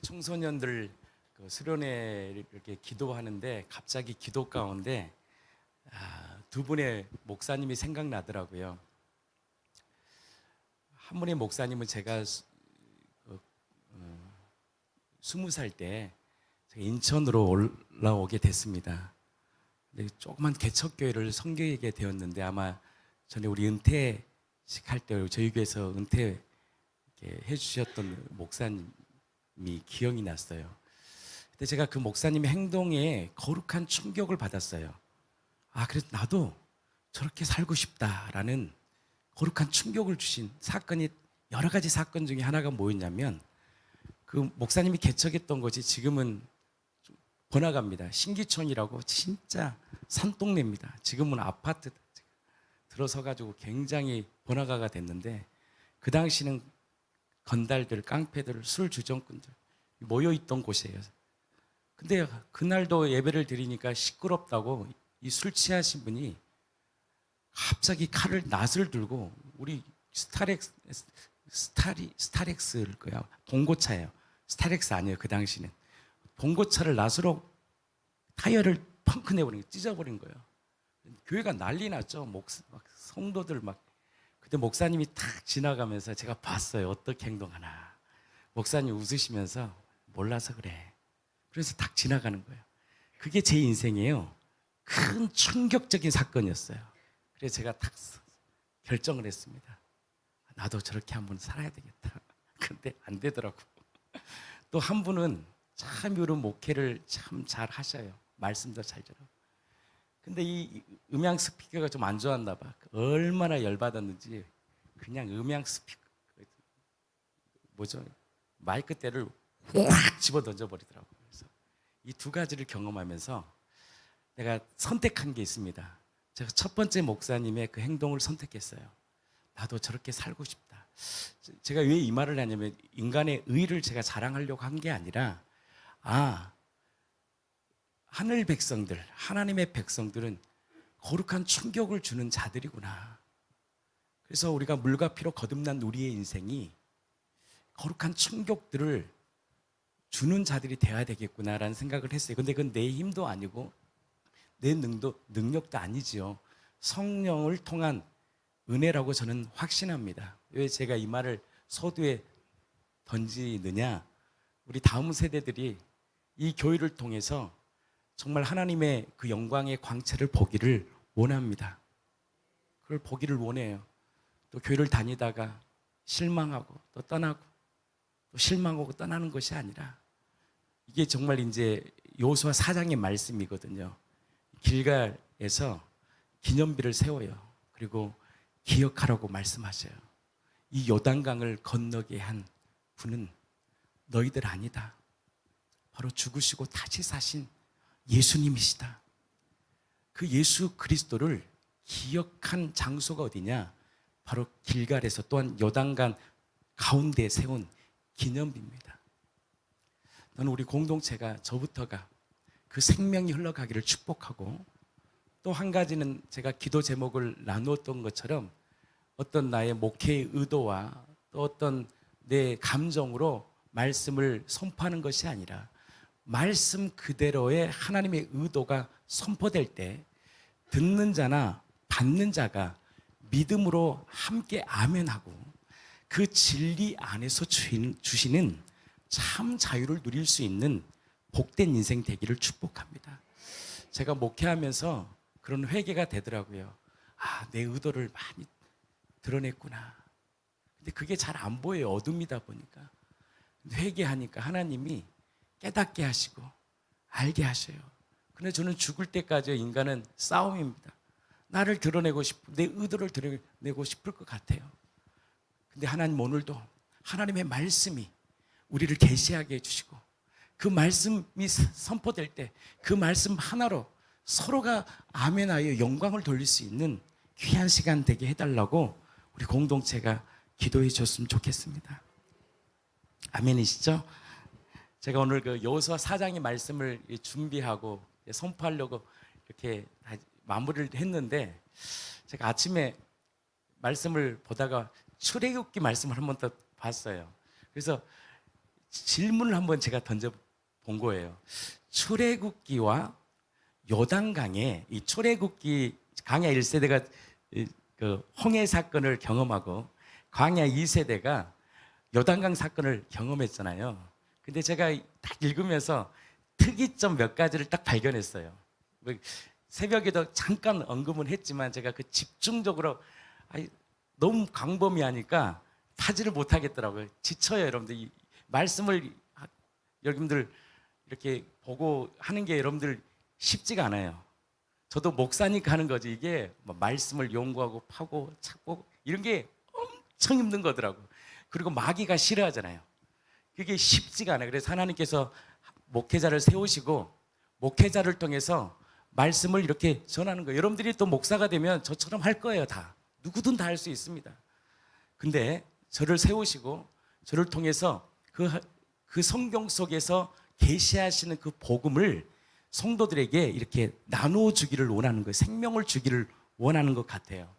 청소년들 그 수련회 이렇게 기도하는데 갑자기 기도 가운데 두 분의 목사님이 생각나더라고요. 한 분의 목사님은 제가 20살 때 인천으로 올라오게 됐습니다. 조그만 개척교회를 섬기게 되었는데 아마 전에 우리 은퇴식 할 때 저희 교회에서 은퇴 해주셨던 목사님이 기억이 났어요. 근데 제가 그 목사님의 행동에 거룩한 충격을 받았어요. 그래서 나도 저렇게 살고 싶다라는 거룩한 충격을 주신 사건이 여러 가지 사건 중에 하나가 뭐였냐면 그 목사님이 개척했던 것이 지금은 번화가입니다. 신기촌이라고 진짜 산동네입니다. 지금은 아파트 들어서가지고 굉장히 번화가가 됐는데 그 당시는 건달들, 깡패들, 술 주정꾼들 모여있던 곳이에요. 근데 그날도 예배를 드리니까 시끄럽다고 이 술 취하신 분이 갑자기 낫을 들고 우리 스타렉스일 거야. 봉고차예요. 스타렉스 아니에요. 그 당시는. 봉고차를 낫으로 타이어를 펑크 내버린 거예요. 찢어버린 거예요. 교회가 난리 났죠. 성도들 막. 그때 목사님이 탁 지나가면서 제가 봤어요. 어떻게 행동하나. 목사님 웃으시면서 몰라서 그래. 그래서 탁 지나가는 거예요. 그게 제 인생이에요. 큰 충격적인 사건이었어요. 그래서 제가 탁 결정을 했습니다. 나도 저렇게 한번 살아야 되겠다. 근데 안 되더라고. 또 한 분은 참 이런 목회를 참 잘 하셔요. 말씀도 잘 들어. 근데 이 음향 스피커가 좀 안 좋았나 봐. 얼마나 열받았는지 그냥 음향 스피커 마이크 대를 확 집어 던져버리더라고요. 그래서 이 두 가지를 경험하면서 내가 선택한 게 있습니다. 제가 첫 번째 목사님의 그 행동을 선택했어요. 나도 저렇게 살고 싶다. 제가 왜 이 말을 하냐면 인간의 의를 제가 자랑하려고 한 게 아니라 하늘 백성들, 하나님의 백성들은 거룩한 충격을 주는 자들이구나. 그래서 우리가 물과 피로 거듭난 우리의 인생이 거룩한 충격들을 주는 자들이 돼야 되겠구나라는 생각을 했어요. 근데 그건 내 힘도 아니고 내 능력도 아니지요. 성령을 통한 은혜라고 저는 확신합니다. 왜 제가 이 말을 서두에 던지느냐? 우리 다음 세대들이 이 교회를 통해서 정말 하나님의 그 영광의 광채를 보기를 원합니다. 그걸 보기를 원해요. 또 교회를 다니다가 실망하고 또 떠나고 또 실망하고 떠나는 것이 아니라 이게 정말 이제 여호수아 4장의 말씀이거든요. 길갈에서 기념비를 세워요. 그리고 기억하라고 말씀하셔요. 이 요단강을 건너게 한 분은 너희들 아니다. 바로 죽으시고 다시 사신 예수님이시다. 그 예수 그리스도를 기억한 장소가 어디냐? 바로 길갈에서 또한 요단강 가운데에 세운 기념비입니다. 저는 우리 공동체가 저부터가 그 생명이 흘러가기를 축복하고 또 한 가지는 제가 기도 제목을 나누었던 것처럼 어떤 나의 목회의 의도와 또 어떤 내 감정으로 말씀을 선포하는 것이 아니라 말씀 그대로의 하나님의 의도가 선포될 때 듣는 자나 받는 자가 믿음으로 함께 아멘하고 그 진리 안에서 주시는 참 자유를 누릴 수 있는 복된 인생 되기를 축복합니다. 제가 목회하면서 그런 회개가 되더라고요. 내 의도를 많이 드러냈구나. 근데 그게 잘 안 보여요. 어둠이다 보니까. 회개하니까 하나님이 깨닫게 하시고 알게 하셔요. 근데 저는 죽을 때까지 인간은 싸움입니다. 나를 드러내고 싶고 내 의도를 드러내고 싶을 것 같아요. 근데 하나님 오늘도 하나님의 말씀이 우리를 계시하게 해주시고 그 말씀이 선포될 때 그 말씀 하나로 서로가 아멘하여 영광을 돌릴 수 있는 귀한 시간 되게 해달라고 우리 공동체가 기도해 줬으면 좋겠습니다. 아멘이시죠? 제가 오늘 그 여호수아 4장의 말씀을 준비하고 선포하려고 이렇게 마무리를 했는데 제가 아침에 말씀을 보다가 출애굽기 말씀을 한 번 더 봤어요. 그래서 질문을 한번 제가 던져본 거예요. 출애굽기와 요단강에, 이 출애굽기 광야 1세대가 그 홍해 사건을 경험하고 광야 2세대가 요단강 사건을 경험했잖아요. 근데 제가 딱 읽으면서 특이점 몇 가지를 딱 발견했어요. 새벽에도 잠깐 언급은 했지만 제가 그 집중적으로 너무 광범위하니까 타지를 못하겠더라고요. 지쳐요, 여러분들. 이 말씀을 여러분들 이렇게 보고 하는 게 여러분들 쉽지가 않아요. 저도 목사니까 하는 거지, 이게 말씀을 연구하고 파고 찾고 이런 게 엄청 힘든 거더라고요. 그리고 마귀가 싫어하잖아요. 그게 쉽지가 않아요. 그래서 하나님께서 목회자를 세우시고 목회자를 통해서 말씀을 이렇게 전하는 거예요. 여러분들이 또 목사가 되면 저처럼 할 거예요. 다 누구든 다 할 수 있습니다. 근데 저를 세우시고 저를 통해서 그 성경 속에서 계시하시는 그 복음을 성도들에게 이렇게 나누어 주기를 원하는 거예요. 생명을 주기를 원하는 것 같아요.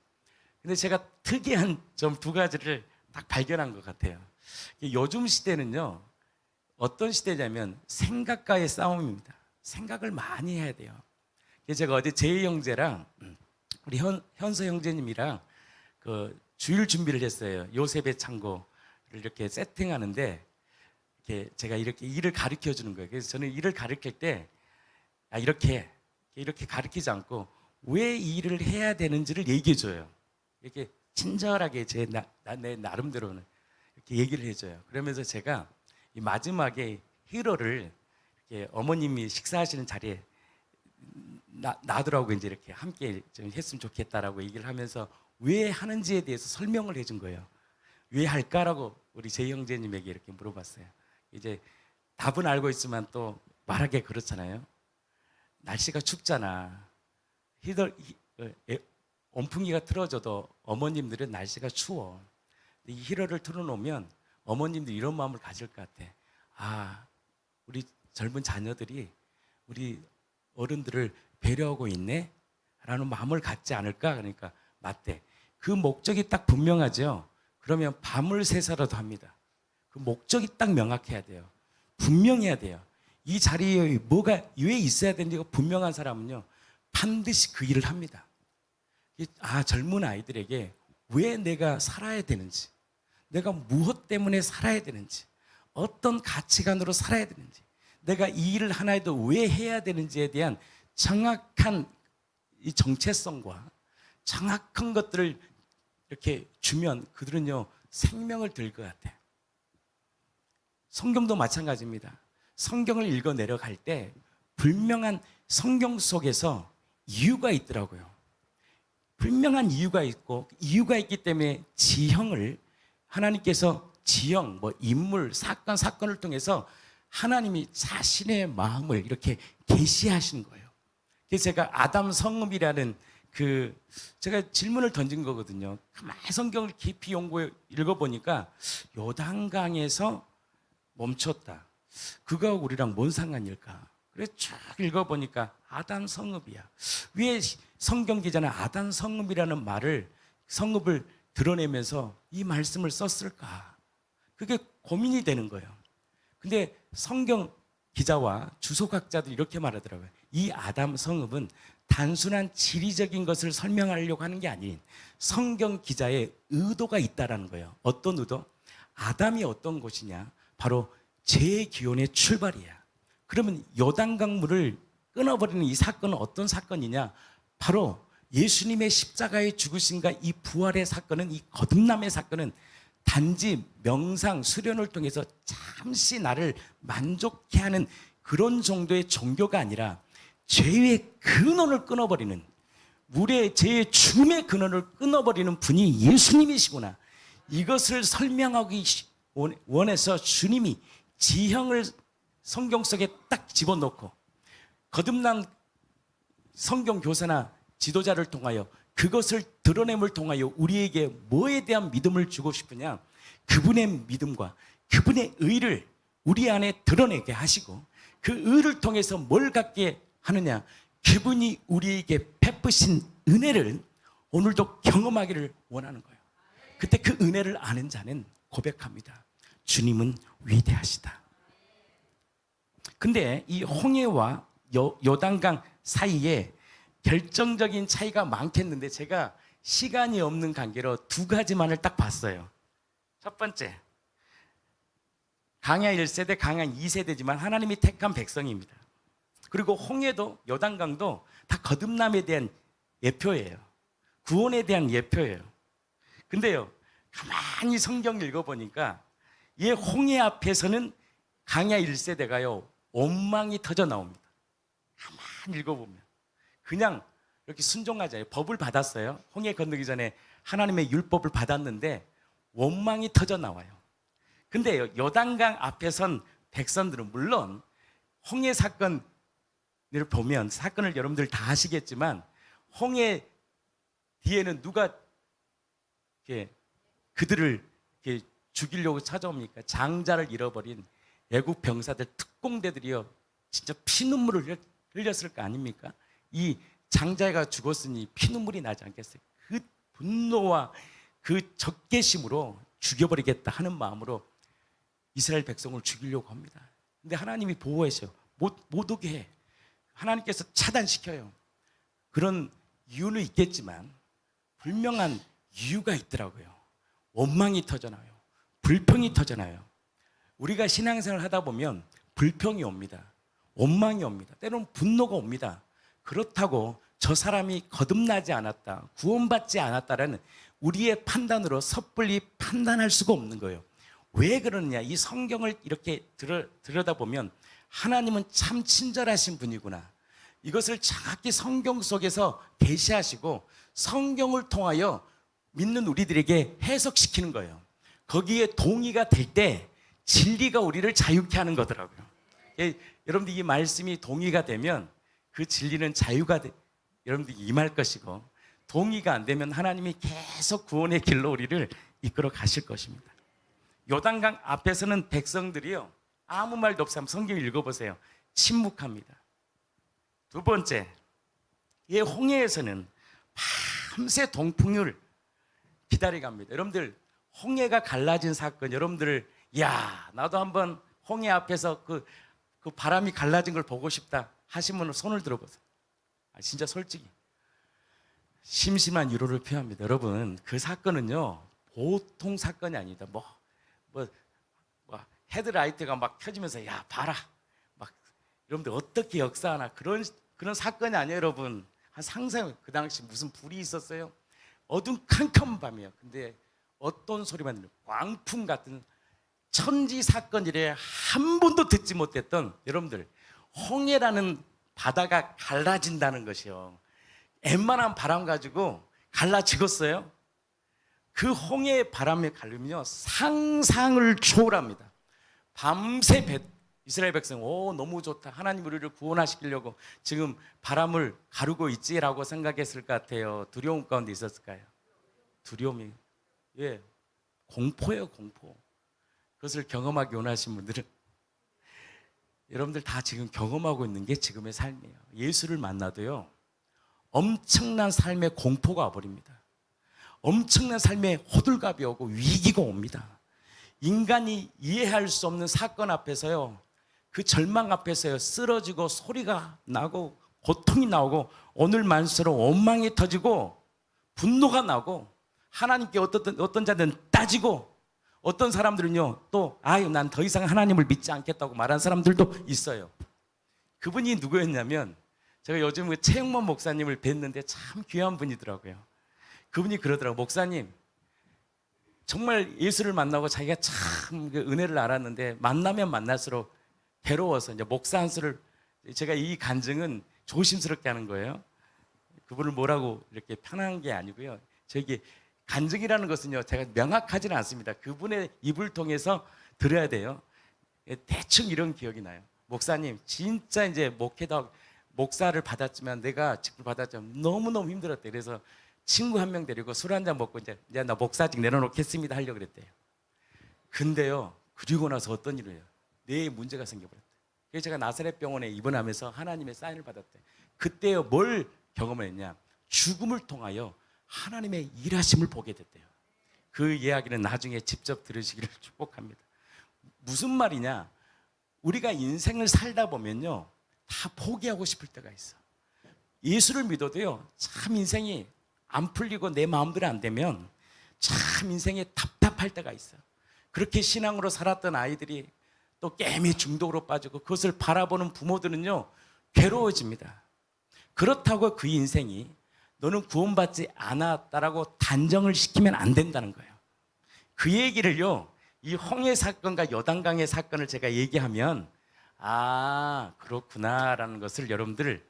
근데 제가 특이한 점 두 가지를 딱 발견한 것 같아요. 요즘 시대는요, 어떤 시대냐면 생각과의 싸움입니다. 생각을 많이 해야 돼요. 제가 어제 제이 형제랑 우리 현서 형제님이랑 그 주일 준비를 했어요. 요셉의 창고를 이렇게 세팅하는데 제가 이렇게 일을 가르쳐 주는 거예요. 그래서 저는 일을 가르칠 때 이렇게 가르치지 않고 왜 이 일을 해야 되는지를 얘기해 줘요. 이렇게 친절하게 내 나름대로는 이렇게 얘기를 해줘요. 그러면서 제가 이 마지막에 히로를 이렇게 어머님이 식사하시는 자리에 나더라고 이제 이렇게 함께 좀 했으면 좋겠다라고 얘기를 하면서 왜 하는지에 대해서 설명을 해준 거예요. 왜 할까라고 우리 제 형제님에게 이렇게 물어봤어요. 이제 답은 알고 있지만 또 말하기 그렇잖아요. 날씨가 춥잖아. 온풍기가 틀어져도 어머님들은 날씨가 추워. 이 히터를 틀어놓으면 어머님들이 이런 마음을 가질 것 같아. 우리 젊은 자녀들이 우리 어른들을 배려하고 있네? 라는 마음을 갖지 않을까? 그러니까 맞대. 그 목적이 딱 분명하죠. 그러면 밤을 새서라도 합니다. 그 목적이 딱 명확해야 돼요. 분명해야 돼요. 이 자리에 뭐가 왜 있어야 되는지가 분명한 사람은요, 반드시 그 일을 합니다. 젊은 아이들에게 왜 내가 살아야 되는지, 내가 무엇 때문에 살아야 되는지, 어떤 가치관으로 살아야 되는지, 내가 이 일을 하나에도 왜 해야 되는지에 대한 정확한 이 정체성과 정확한 것들을 이렇게 주면 그들은요, 생명을 들 것 같아요. 성경도 마찬가지입니다. 성경을 읽어 내려갈 때 분명한 성경 속에서 이유가 있더라고요. 분명한 이유가 있고, 이유가 있기 때문에 지형을 하나님께서 지형, 인물, 사건을 통해서 하나님이 자신의 마음을 이렇게 계시하신 거예요. 그래서 제가 아담 성읍이라는 제가 질문을 던진 거거든요. 가만히 성경을 깊이 연구해 읽어보니까 요단강에서 멈췄다. 그거하고 우리랑 뭔 상관일까? 그래서 쭉 읽어보니까 아담 성읍이야. 왜 성경 기자는 아담 성읍이라는 성읍을 드러내면서 이 말씀을 썼을까? 그게 고민이 되는 거예요. 근데 성경 기자와 주석학자들이 이렇게 말하더라고요. 이 아담 성읍은 단순한 지리적인 것을 설명하려고 하는 게 아닌 성경 기자의 의도가 있다라는 거예요. 어떤 의도? 아담이 어떤 곳이냐? 바로 죄의 기원의 출발이야. 그러면 요단강 물을 끊어버리는 이 사건은 어떤 사건이냐? 바로 예수님의 십자가의 죽으심과 이 부활의 사건은, 이 거듭남의 사건은 단지 명상, 수련을 통해서 잠시 나를 만족해 하는 그런 정도의 종교가 아니라 죄의 근원을 끊어버리는, 우리의 죄의 죽음의 근원을 끊어버리는 분이 예수님이시구나. 이것을 설명하기 원해서 주님이 지형을 성경 속에 딱 집어넣고 거듭난 성경 교사나 지도자를 통하여 그것을 드러냄을 통하여 우리에게 뭐에 대한 믿음을 주고 싶으냐? 그분의 믿음과 그분의 의를 우리 안에 드러내게 하시고 그 의를 통해서 뭘 갖게 하느냐? 그분이 우리에게 베푸신 은혜를 오늘도 경험하기를 원하는 거예요. 그때 그 은혜를 아는 자는 고백합니다. 주님은 위대하시다. 근데 이 홍해와 요단강 사이에 결정적인 차이가 많겠는데 제가 시간이 없는 관계로 두 가지만을 딱 봤어요. 첫 번째, 강야 1세대, 강야 2세대지만 하나님이 택한 백성입니다. 그리고 홍해도 요단강도 다 거듭남에 대한 예표예요. 구원에 대한 예표예요. 근데요, 가만히 성경 읽어보니까 이 홍해 앞에서는 강야 1세대가요 원망이 터져 나옵니다. 가만히 읽어보면 그냥 이렇게 순종하지 않아요. 법을 받았어요. 홍해 건너기 전에 하나님의 율법을 받았는데 원망이 터져 나와요. 근데요, 요단강 앞에 선 백성들은 물론 홍해 사건을 보면, 사건을 여러분들 다 아시겠지만 홍해 뒤에는 누가 그들을 죽이려고 찾아옵니까? 장자를 잃어버린 애국 병사들, 특공대들이요 진짜 피눈물을 흘렸을 거 아닙니까? 이 장자가 죽었으니 피눈물이 나지 않겠어요? 그 분노와 그 적개심으로 죽여버리겠다 하는 마음으로 이스라엘 백성을 죽이려고 합니다. 근데 하나님이 보호하셔. 못 오게 해. 하나님께서 차단시켜요. 그런 이유는 있겠지만 분명한 이유가 있더라고요. 원망이 터져나요. 불평이 터져나요. 우리가 신앙생활을 하다 보면 불평이 옵니다. 원망이 옵니다. 때로는 분노가 옵니다. 그렇다고 저 사람이 거듭나지 않았다, 구원받지 않았다라는 우리의 판단으로 섣불리 판단할 수가 없는 거예요. 왜 그러느냐? 이 성경을 이렇게 들여다보면 하나님은 참 친절하신 분이구나. 이것을 정확히 성경 속에서 계시하시고 성경을 통하여 믿는 우리들에게 해석시키는 거예요. 거기에 동의가 될 때 진리가 우리를 자유케 하는 거더라고요. 여러분들 이 말씀이 동의가 되면 그 진리는 자유가 여러분들이 임할 것이고, 동의가 안 되면 하나님이 계속 구원의 길로 우리를 이끌어 가실 것입니다. 요단강 앞에서는 백성들이요 아무 말도 없이 한번 성경 읽어보세요. 침묵합니다. 두 번째, 이 홍해에서는 밤새 동풍을 기다려갑니다. 여러분들 홍해가 갈라진 사건, 여러분들 야 나도 한번 홍해 앞에서 그 바람이 갈라진 걸 보고 싶다 하시면 손을 들어보세요. 진짜 솔직히 심심한 위로를 표합니다. 여러분 그 사건은요 보통 사건이 아니다. 뭐 헤드라이트가 막 켜지면서 야 봐라 막 여러분들 어떻게 역사하나 그런 사건이 아니에요. 여러분 한 상상, 그 당시 무슨 불이 있었어요? 어둠캄캄한 밤이에요. 근데 어떤 소리만 들려요? 광풍 같은 천지 사건 이래 한 번도 듣지 못했던, 여러분들 홍해라는 바다가 갈라진다는 것이요 웬만한 바람 가지고 갈라지겠어요? 그 홍해의 바람에 갈리면요 상상을 초월합니다. 밤새 이스라엘 백성 너무 좋다, 하나님 우리를 구원하시키려고 지금 바람을 가르고 있지라고 생각했을 것 같아요. 두려움 가운데 있었을까요? 두려움이 공포예요. 공포. 그것을 경험하기 원하신 분들은 여러분들 다 지금 경험하고 있는 게 지금의 삶이에요. 예수를 만나도요 엄청난 삶의 공포가 와버립니다. 엄청난 삶의 호들갑이 오고 위기가 옵니다. 인간이 이해할 수 없는 사건 앞에서요 그 절망 앞에서요 쓰러지고 소리가 나고 고통이 나오고 오늘 말씀처럼 원망이 터지고 분노가 나고 하나님께 어떤 자들은 따지고 어떤 사람들은요 또 난 더 이상 하나님을 믿지 않겠다고 말한 사람들도 있어요. 그분이 누구였냐면 제가 요즘 그 최영만 목사님을 뵀는데 참 귀한 분이더라고요. 그분이 그러더라고요. 목사님 정말 예수를 만나고 자기가 참 그 은혜를 알았는데 만나면 만날수록 괴로워서 이제 목사 한 수를, 제가 이 간증은 조심스럽게 하는 거예요. 그분을 뭐라고 이렇게 편한 게 아니고요. 저기 간증이라는 것은요 제가 명확하지는 않습니다. 그분의 입을 통해서 들어야 돼요. 대충 이런 기억이 나요. 목사님 진짜 이제 목사를 받았지만 내가 직분 받았지만 너무너무 힘들었대. 그래서 친구 한 명 데리고 술 한 잔 먹고 이제 나 목사직 내려놓겠습니다 하려고 그랬대요. 근데요 그리고 나서 어떤 일을 해요? 뇌에 문제가 생겨버렸대. 그래서 제가 나사렛 병원에 입원하면서 하나님의 사인을 받았대. 그때요 뭘 경험을 했냐? 죽음을 통하여 하나님의 일하심을 보게 됐대요. 그 이야기는 나중에 직접 들으시기를 축복합니다. 무슨 말이냐? 우리가 인생을 살다 보면요, 다 포기하고 싶을 때가 있어. 예수를 믿어도요, 참 인생이 안 풀리고 내 마음대로 안 되면 참 인생에 답답할 때가 있어. 그렇게 신앙으로 살았던 아이들이 또 게임의 중독으로 빠지고 그것을 바라보는 부모들은요, 괴로워집니다. 그렇다고 그 인생이 너는 구원받지 않았다라고 단정을 시키면 안 된다는 거예요. 그 얘기를요, 이 홍해 사건과 요단강의 사건을 제가 얘기하면 아, 그렇구나라는 것을 여러분들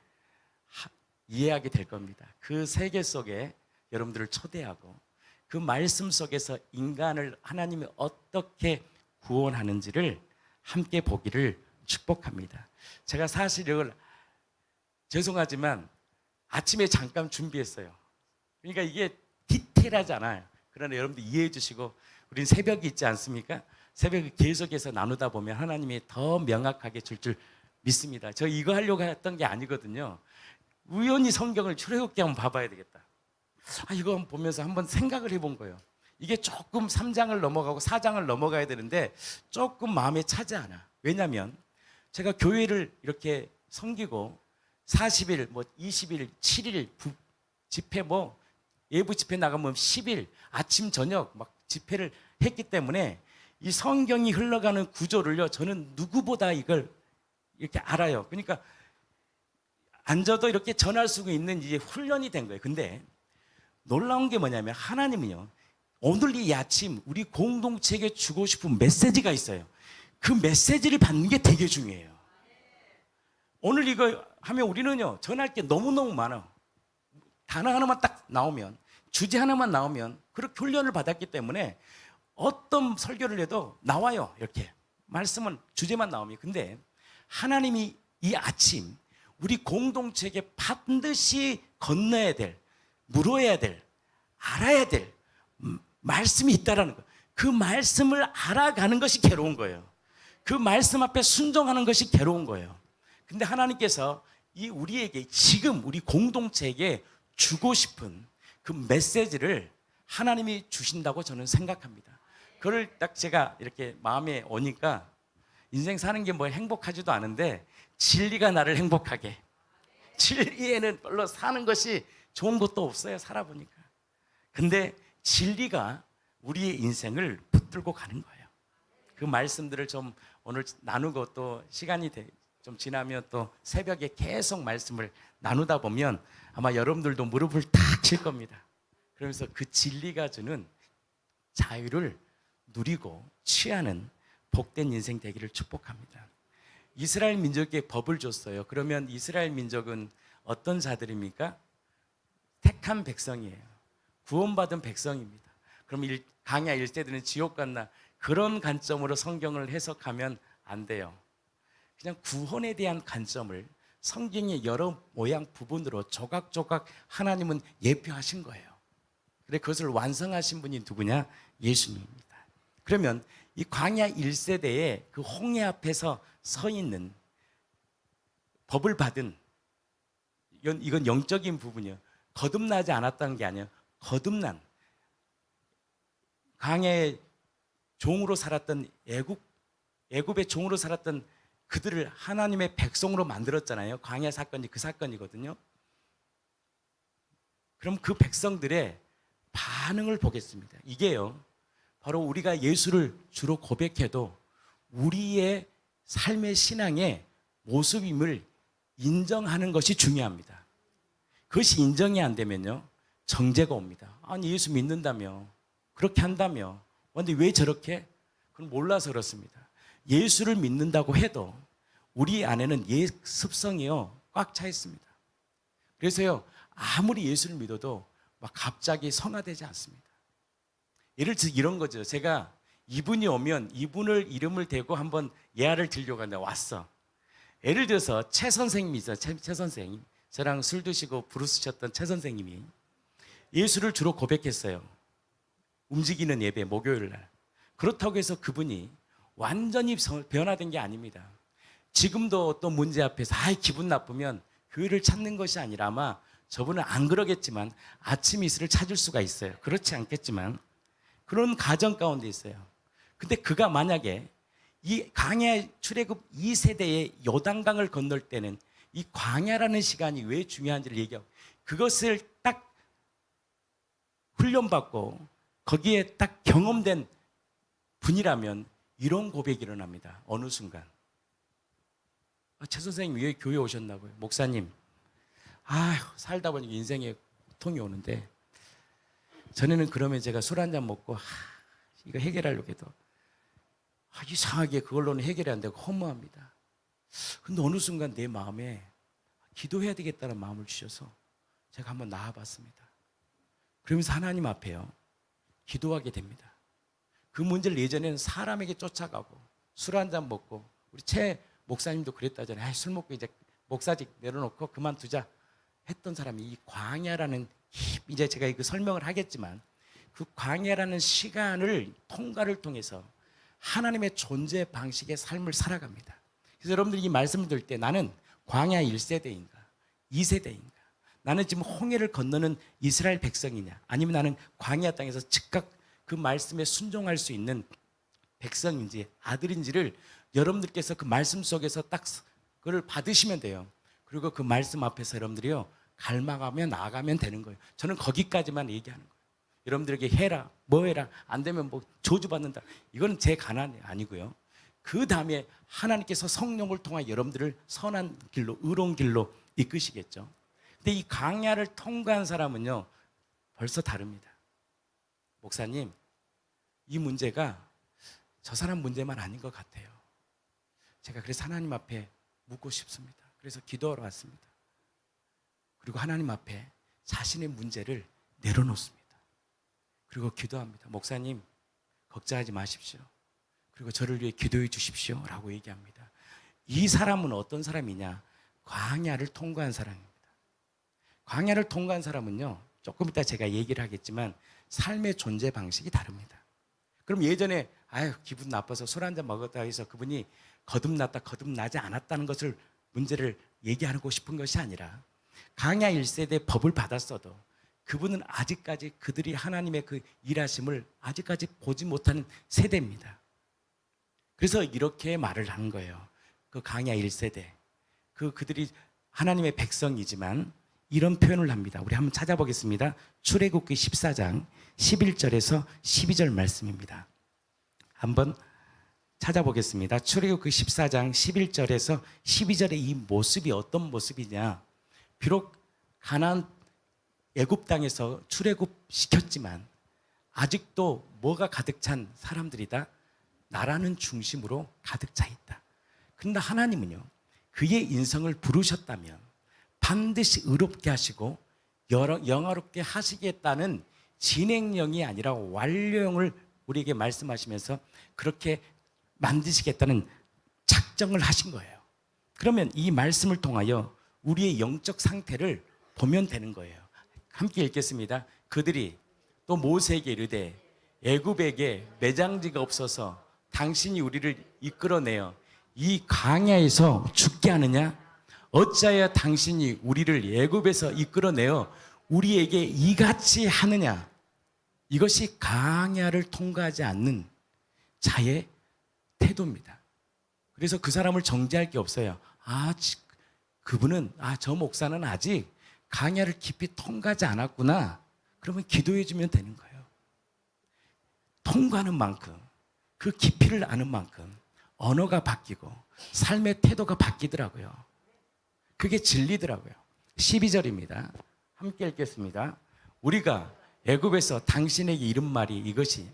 이해하게 될 겁니다. 그 세계 속에 여러분들을 초대하고 그 말씀 속에서 인간을 하나님이 어떻게 구원하는지를 함께 보기를 축복합니다. 제가 사실 이걸 죄송하지만 아침에 잠깐 준비했어요. 그러니까 이게 디테일하지 않아요. 그러나 여러분들 이해해 주시고, 우린 새벽이 있지 않습니까? 새벽을 계속해서 나누다 보면 하나님이 더 명확하게 줄 줄 믿습니다. 저 이거 하려고 했던 게 아니거든요. 우연히 성경을 출애굽기 한번 봐봐야 되겠다. 이거 보면서 한번 생각을 해본 거예요. 이게 조금 3장을 넘어가고 4장을 넘어가야 되는데 조금 마음에 차지 않아. 왜냐하면 제가 교회를 이렇게 섬기고 40일, 20일, 7일 집회, 예부 집회 나가면 10일 아침 저녁 막 집회를 했기 때문에 이 성경이 흘러가는 구조를요, 저는 누구보다 이걸 이렇게 알아요. 그러니까 앉아도 이렇게 전할 수 있는 이제 훈련이 된 거예요. 근데 놀라운 게 뭐냐면 하나님은요, 오늘 이 아침 우리 공동체에게 주고 싶은 메시지가 있어요. 그 메시지를 받는 게 되게 중요해요. 오늘 이거 하면 우리는요, 전할 게 너무너무 많아. 단어 하나만 딱 나오면, 주제 하나만 나오면 그렇게 훈련을 받았기 때문에 어떤 설교를 해도 나와요. 이렇게 말씀은 주제만 나오면. 근데 하나님이 이 아침 우리 공동체에게 반드시 건너야 될, 물어야 될, 알아야 될 말씀이 있다라는 거예요. 그 말씀을 알아가는 것이 괴로운 거예요. 그 말씀 앞에 순종하는 것이 괴로운 거예요. 근데 하나님께서 이 우리에게 지금 우리 공동체에게 주고 싶은 그 메시지를 하나님이 주신다고 저는 생각합니다. 그걸 딱 제가 이렇게 마음에 오니까 인생 사는 게 뭐 행복하지도 않은데 진리가 나를 행복하게, 진리에는 별로 사는 것이 좋은 것도 없어요. 살아보니까. 근데 진리가 우리의 인생을 붙들고 가는 거예요. 그 말씀들을 좀 오늘 나누고 또 시간이 좀 지나면 또 새벽에 계속 말씀을 나누다 보면 아마 여러분들도 무릎을 탁 칠 겁니다. 그러면서 그 진리가 주는 자유를 누리고 취하는 복된 인생 되기를 축복합니다. 이스라엘 민족에게 법을 줬어요. 그러면 이스라엘 민족은 어떤 자들입니까? 택한 백성이에요. 구원받은 백성입니다. 그럼 강야 일세들은 지옥 갔나, 그런 관점으로 성경을 해석하면 안 돼요. 그냥 구원에 대한 관점을 성경의 여러 모양 부분으로 조각조각 하나님은 예표하신 거예요. 그래, 그것을 완성하신 분이 누구냐? 예수님입니다. 그러면 이 광야 1세대에 그 홍해 앞에서 서 있는 법을 받은, 이건 영적인 부분이에요. 거듭나지 않았다는 게 아니에요. 거듭난, 광야의 종으로 살았던 애굽의 종으로 살았던 그들을 하나님의 백성으로 만들었잖아요. 광야 사건이 그 사건이거든요. 그럼 그 백성들의 반응을 보겠습니다. 이게요, 바로 우리가 예수를 주로 고백해도 우리의 삶의 신앙의 모습임을 인정하는 것이 중요합니다. 그것이 인정이 안 되면요, 정죄가 옵니다. 아니, 예수 믿는다며, 그렇게 한다며, 근데 왜 저렇게? 그건 몰라서 그렇습니다. 예수를 믿는다고 해도 우리 안에는 옛 습성이요, 꽉 차 있습니다. 그래서요, 아무리 예수를 믿어도 막 갑자기 성화되지 않습니다. 예를 들어 이런 거죠. 제가 이분이 오면 이분을 이름을 대고 한번 예화를 드리려고 하는데 왔어. 예를 들어서 최 선생님이 있어요. 최 선생님. 저랑 술 드시고 브루스 쳤던 최 선생님이 예수를 주로 고백했어요. 움직이는 예배, 목요일 날. 그렇다고 해서 그분이 완전히 변화된 게 아닙니다. 지금도 어떤 문제 앞에서 기분 나쁘면 교회를 찾는 것이 아니라, 아마 저분은 안 그러겠지만 아침 이슬을 찾을 수가 있어요. 그렇지 않겠지만 그런 가정 가운데 있어요. 근데 그가 만약에 이 광야 출애굽 2세대의 요단강을 건널 때는 이 광야라는 시간이 왜 중요한지를 얘기하고, 그것을 딱 훈련받고 거기에 딱 경험된 분이라면 이런 고백이 일어납니다. 어느 순간 최 선생님 왜 교회 오셨나고요? 목사님, 살다 보니까 인생에 고통이 오는데, 전에는 그러면 제가 술 한잔 먹고 이거 해결하려고 해도 이상하게 그걸로는 해결이 안 되고 허무합니다. 근데 어느 순간 내 마음에 기도해야 되겠다는 마음을 주셔서 제가 한번 나와봤습니다. 그러면서 하나님 앞에요, 기도하게 됩니다. 그 문제를 예전에는 사람에게 쫓아가고 술 한잔 먹고, 우리 최 목사님도 그랬다잖아요. 술 먹고 이제 목사직 내려놓고 그만두자 했던 사람이, 이 광야라는, 이제 제가 이거 설명을 하겠지만, 그 광야라는 시간을 통과를 통해서 하나님의 존재 방식의 삶을 살아갑니다. 그래서 여러분들이 이 말씀을 들을 때, 나는 광야 1세대인가 2세대인가, 나는 지금 홍해를 건너는 이스라엘 백성이냐, 아니면 나는 광야 땅에서 즉각 그 말씀에 순종할 수 있는 백성인지 아들인지를 여러분들께서 그 말씀 속에서 딱 그걸 받으시면 돼요. 그리고 그 말씀 앞에서 여러분들이요, 갈망하며 나아가면 되는 거예요. 저는 거기까지만 얘기하는 거예요. 여러분들에게 해라, 뭐 해라, 안 되면 뭐 저주받는다, 이건 제 가난이 아니고요. 그 다음에 하나님께서 성령을 통해 여러분들을 선한 길로, 의로운 길로 이끄시겠죠. 근데 이 광야를 통과한 사람은요, 벌써 다릅니다. 목사님, 이 문제가 저 사람 문제만 아닌 것 같아요. 제가 그래서 하나님 앞에 묻고 싶습니다. 그래서 기도하러 왔습니다. 그리고 하나님 앞에 자신의 문제를 내려놓습니다. 그리고 기도합니다. 목사님, 걱정하지 마십시오. 그리고 저를 위해 기도해 주십시오 라고 얘기합니다. 이 사람은 어떤 사람이냐? 광야를 통과한 사람입니다. 광야를 통과한 사람은요, 조금 이따 제가 얘기를 하겠지만 삶의 존재 방식이 다릅니다. 그럼 예전에 기분 나빠서 술 한잔 먹었다 해서 그분이 거듭났다 거듭나지 않았다는 것을, 문제를 얘기하고 싶은 것이 아니라, 광야 1세대 법을 받았어도 그분은 아직까지 그들이 하나님의 그 일하심을 아직까지 보지 못하는 세대입니다. 그래서 이렇게 말을 하는 거예요. 그 광야 1세대, 그들이 하나님의 백성이지만 이런 표현을 합니다. 우리 한번 찾아보겠습니다. 출애굽기 14장 11절에서 12절 말씀입니다. 한번 찾아보겠습니다. 출애굽기 14장 11절에서 12절의 이 모습이 어떤 모습이냐? 비록 가나안 애굽 땅에서 출애굽 시켰지만 아직도 뭐가 가득 찬 사람들이다? 나라는 중심으로 가득 차 있다. 그런데 하나님은요, 그의 인성을 부르셨다면 반드시 의롭게 하시고 영화롭게 하시겠다는 진행령이 아니라 완료형을 우리에게 말씀하시면서 그렇게 만드시겠다는 작정을 하신 거예요. 그러면 이 말씀을 통하여 우리의 영적 상태를 보면 되는 거예요. 함께 읽겠습니다. 그들이 또 모세에게 이르되 애굽에게 매장지가 없어서 당신이 우리를 이끌어내어 이 광야에서 죽게 하느냐? 어찌하여 당신이 우리를 애굽에서 이끌어내어 우리에게 이같이 하느냐? 이것이 광야를 통과하지 않는 자의 태도입니다. 그래서 그 사람을 정죄할 게 없어요. 그분은, 저 목사는 아직 광야를 깊이 통과하지 않았구나. 그러면 기도해 주면 되는 거예요. 통과하는 만큼, 그 깊이를 아는 만큼 언어가 바뀌고 삶의 태도가 바뀌더라고요. 그게 진리더라고요. 12절입니다. 함께 읽겠습니다. 우리가 애굽에서 당신에게 이른 말이 이것이,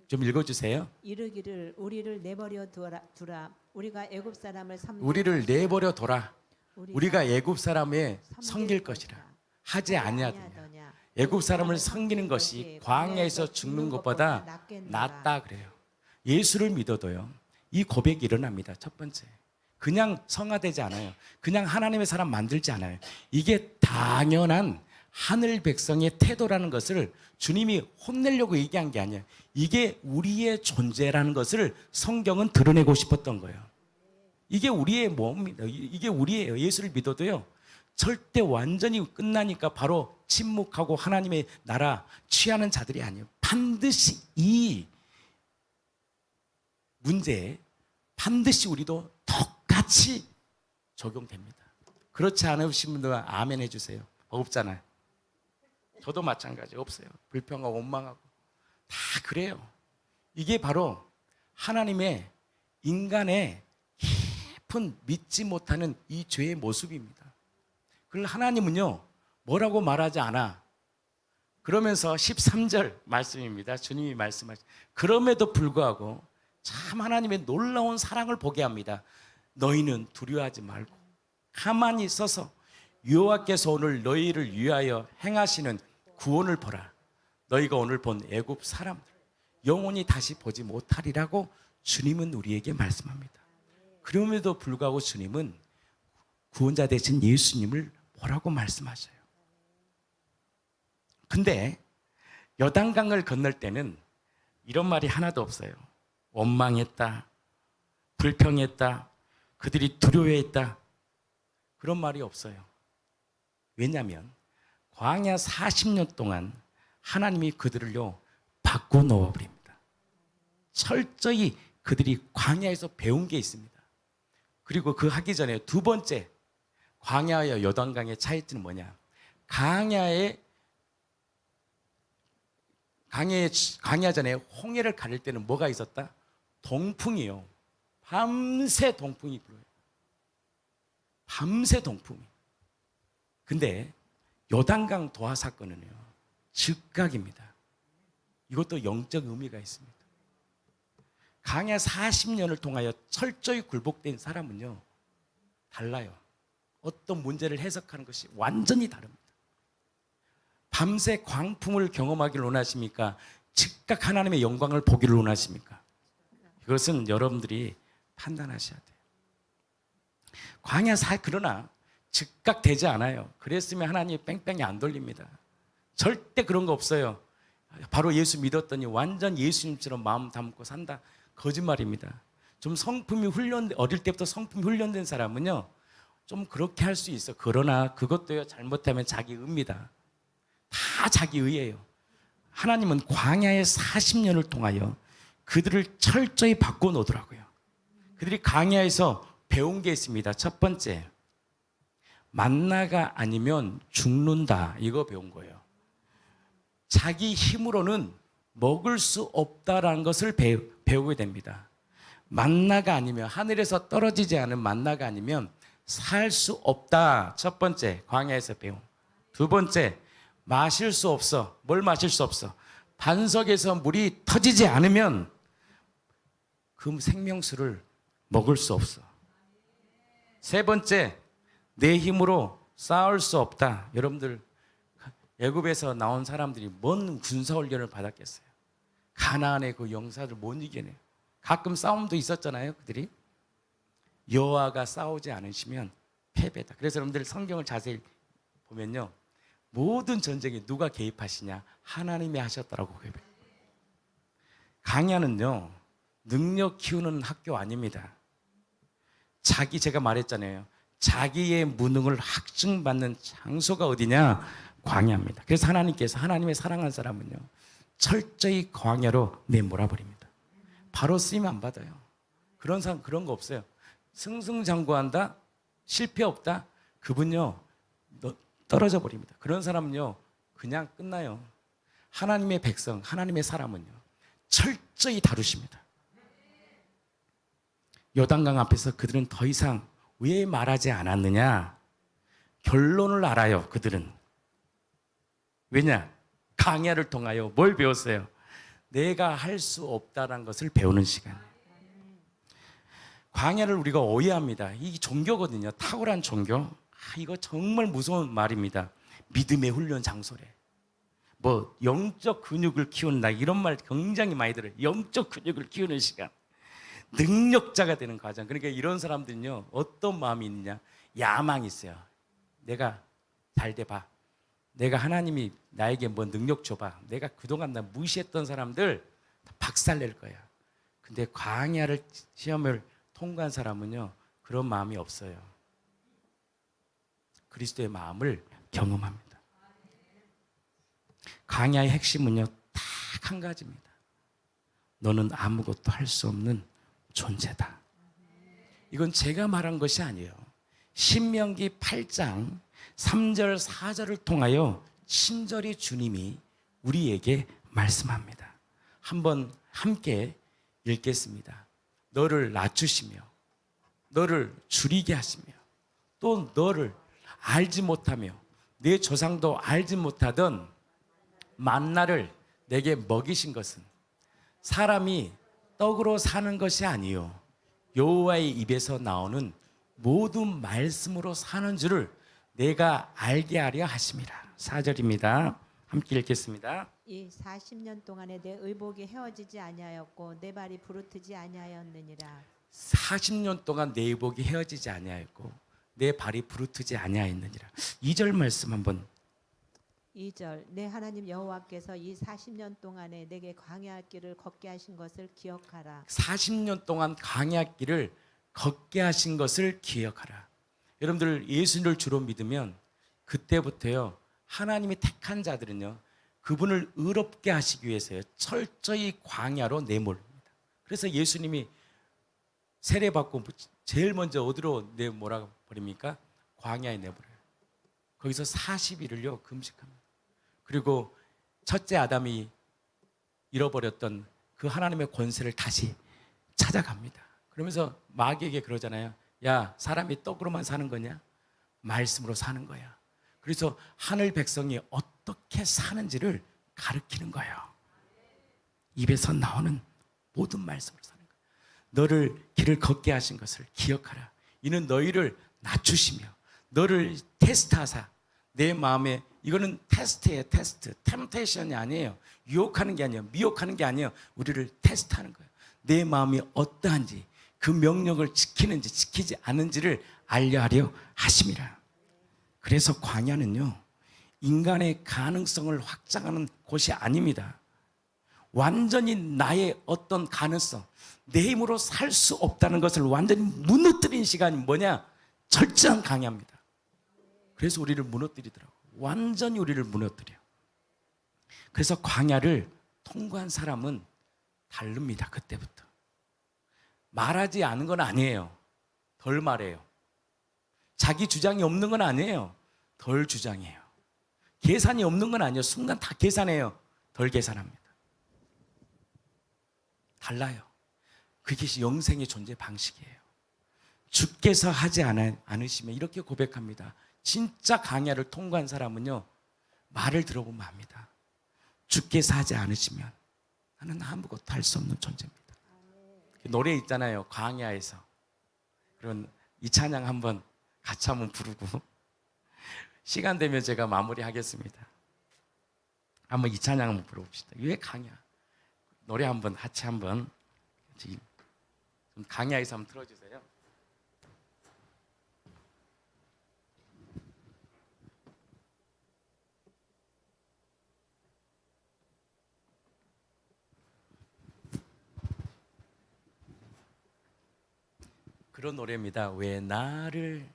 좀 읽어주세요. 이르기를 우리를 내버려 두라. 우리가 애굽 사람을 우리를 내버려 둬라. 우리가 애굽 사람의 섬길 것이라 하지 아니하더냐. 애굽 사람을 섬기는 것이 광야에서 죽는 것보다 낫다 그래요. 예수를 믿어도요, 이 고백이 일어납니다. 첫 번째, 그냥 성화되지 않아요. 그냥 하나님의 사람 만들지 않아요. 이게 당연한 하늘 백성의 태도라는 것을 주님이 혼내려고 얘기한 게 아니에요. 이게 우리의 존재라는 것을 성경은 드러내고 싶었던 거예요. 이게 우리의 몸입니다. 이게 우리예요. 예수를 믿어도요, 절대 완전히 끝나니까 바로 침묵하고 하나님의 나라 취하는 자들이 아니에요. 반드시 이 문제에 반드시 우리도 똑같이 적용됩니다. 그렇지 않으신 분들은 아멘 해주세요. 없잖아요. 저도 마찬가지 없어요. 불평하고 원망하고 다 그래요. 이게 바로 하나님의 인간의 깊은 믿지 못하는 이 죄의 모습입니다. 그걸 하나님은요 뭐라고 말하지 않아. 그러면서 13절 말씀입니다. 주님이 말씀하신 그럼에도 불구하고 참 하나님의 놀라운 사랑을 보게 합니다. 너희는 두려워하지 말고 가만히 있어서 여호와께서 오늘 너희를 위하여 행하시는 구원을 보라. 너희가 오늘 본 애굽 사람들 영원히 다시 보지 못하리라고 주님은 우리에게 말씀합니다. 그럼에도 불구하고 주님은 구원자 되신 예수님을 보라고 말씀하셔요. 근데 요단강을 건널 때는 이런 말이 하나도 없어요. 원망했다, 불평했다, 그들이 두려워했다, 그런 말이 없어요. 왜냐하면 광야 40년 동안 하나님이 그들을요 바꿔놓아버립니다. 철저히 그들이 광야에서 배운 게 있습니다. 그리고 그 하기 전에 두 번째 광야와 요단강의 차이점은 뭐냐? 광야 전에 홍해를 가릴 때는 뭐가 있었다? 동풍이요. 밤새 동풍이 불어요. 밤새 동풍이. 근데 요단강 도하 사건은요 즉각입니다. 이것도 영적 의미가 있습니다. 광야 40년을 통하여 철저히 굴복된 사람은요 달라요. 어떤 문제를 해석하는 것이 완전히 다릅니다. 밤새 광풍을 경험하기를 원하십니까? 즉각 하나님의 영광을 보기를 원하십니까? 이것은 여러분들이 판단하셔야 돼요. 그러나 즉각 되지 않아요. 그랬으면 하나님이 뺑뺑이 안 돌립니다. 절대 그런 거 없어요. 바로 예수 믿었더니 완전 예수님처럼 마음 담고 산다. 거짓말입니다. 좀 어릴 때부터 성품이 훈련된 사람은요 좀 그렇게 할 수 있어. 그러나 그것도요 잘못하면 자기 의입니다. 다 자기 의예요. 하나님은 광야의 40년을 통하여 그들을 철저히 바꿔놓더라고요. 그들이 광야에서 배운 게 있습니다. 첫 번째, 만나가 아니면 죽는다. 이거 배운 거예요. 자기 힘으로는 먹을 수 없다라는 것을 배우게 됩니다. 만나가 아니면, 하늘에서 떨어지지 않은 만나가 아니면 살 수 없다. 첫 번째, 광야에서 배움. 두 번째, 마실 수 없어. 뭘 마실 수 없어? 반석에서 물이 터지지 않으면 그 생명수를 먹을 수 없어. 세 번째, 내 힘으로 싸울 수 없다. 여러분들 애굽에서 나온 사람들이 뭔 군사훈련을 받았겠어요? 가나안의 그 용사들 못 이겨내요. 가끔 싸움도 있었잖아요. 그들이 여호와가 싸우지 않으시면 패배다. 그래서 여러분들 성경을 자세히 보면요 모든 전쟁에 누가 개입하시냐? 하나님이 하셨다라고 고백해요. 광야는요 능력 키우는 학교 아닙니다. 제가 말했잖아요. 자기의 무능을 학증받는 장소가 어디냐? 광야입니다. 그래서 하나님께서 하나님의 사랑한 사람은요 철저히 광야로 내몰아버립니다. 바로 쓰임 안 받아요. 그런 사람 그런 거 없어요. 승승장구한다? 실패 없다? 그분요 떨어져 버립니다. 그런 사람은요 그냥 끝나요. 하나님의 백성, 하나님의 사람은요 철저히 다루십니다. 요단강 앞에서 그들은 더 이상 왜 말하지 않았느냐? 결론을 알아요. 그들은. 왜냐? 광야를 통하여 뭘 배웠어요? 내가 할 수 없다는 것을 배우는 시간. 광야를 우리가 오해합니다. 이 종교거든요. 탁월한 종교. 이거 정말 무서운 말입니다. 믿음의 훈련 장소래. 뭐 영적 근육을 키운다 이런 말 굉장히 많이 들어요. 영적 근육을 키우는 시간. 능력자가 되는 과정. 그러니까 이런 사람들은요 어떤 마음이 있느냐? 야망이 있어요. 내가 잘 돼봐. 내가 하나님이 나에게 뭐 능력 줘봐. 내가 그동안 나 무시했던 사람들 다 박살낼 거야. 근데 광야를 시험을 통과한 사람은요 그런 마음이 없어요. 그리스도의 마음을 경험합니다. 광야의 핵심은요 딱 한 가지입니다. 너는 아무것도 할 수 없는 존재다. 이건 제가 말한 것이 아니에요. 신명기 8장 3절 4절을 통하여 친절히 주님이 우리에게 말씀합니다. 한번 함께 읽겠습니다. 너를 낮추시며 너를 줄이게 하시며 또 너를 알지 못하며 내 조상도 알지 못하던 만나를 내게 먹이신 것은 사람이 떡으로 사는 것이 아니요 여호와의 입에서 나오는 모든 말씀으로 사는 줄을 내가 알게 하려 하심이라. 4절입니다. 함께 읽겠습니다. 이 40년 동안에 내 의복이 헤어지지 아니하였고 내 발이 부르트지 아니하였느니라. 40년 동안 내 의복이 헤어지지 아니하였고 내 발이 부르트지 아니하였느니라. 2절 말씀 한번. 2절 내 하나님 여호와께서 이 40년 동안에 내게 광야 길을 걷게 하신 것을 기억하라. 40년 동안 광야 길을 걷게 하신 것을 기억하라. 여러분들 예수님을 주로 믿으면 그때부터요 하나님이 택한 자들은요 그분을 의롭게 하시기 위해서요 철저히 광야로 내몰입니다. 그래서 예수님이 세례받고 제일 먼저 어디로 내몰아 버립니까? 광야에 내버려요. 거기서 40일을요 금식합니다. 그리고 첫째 아담이 잃어버렸던 그 하나님의 권세를 다시 찾아갑니다. 그러면서 마귀에게 그러잖아요. 야, 사람이 떡으로만 사는 거냐? 말씀으로 사는 거야. 그래서 하늘 백성이 어떻게 사는지를 가르치는 거예요. 입에서 나오는 모든 말씀으로 사는 거예요. 너를 길을 걷게 하신 것을 기억하라. 이는 너희를 낮추시며 너를 테스트하사 내 마음에 이거는 테스트예요. 테스트. 템테이션이 아니에요. 유혹하는 게 아니에요. 미혹하는 게 아니에요. 우리를 테스트하는 거예요. 내 마음이 어떠한지 그 명령을 지키는지 지키지 않는지를 알려하려 하심이라. 그래서 광야는요 인간의 가능성을 확장하는 곳이 아닙니다. 완전히 나의 어떤 가능성, 내 힘으로 살 수 없다는 것을 완전히 무너뜨린 시간이 뭐냐? 철저한 광야입니다. 그래서 우리를 무너뜨리더라고요. 완전히 우리를 무너뜨려. 그래서 광야를 통과한 사람은 다릅니다. 그때부터 말하지 않은 건 아니에요. 덜 말해요. 자기 주장이 없는 건 아니에요. 덜 주장해요. 계산이 없는 건 아니에요. 순간 다 계산해요. 덜 계산합니다. 달라요. 그게 영생의 존재 방식이에요. 주께서 하지 않으시면 이렇게 고백합니다. 진짜 광야를 통과한 사람은요 말을 들어보면 압니다. 주께서 하지 않으시면 나는 아무것도 할 수 없는 존재입니다. 노래 있잖아요. 광야에서. 그럼 이 찬양 한번 같이 한번 부르고 시간 되면 제가 마무리하겠습니다. 한번 이 찬양 한번 불러봅시다. 왜 광야? 노래 한번 같이 한번 광야에서 한번 틀어주세요. 그런 노래입니다. 왜 나를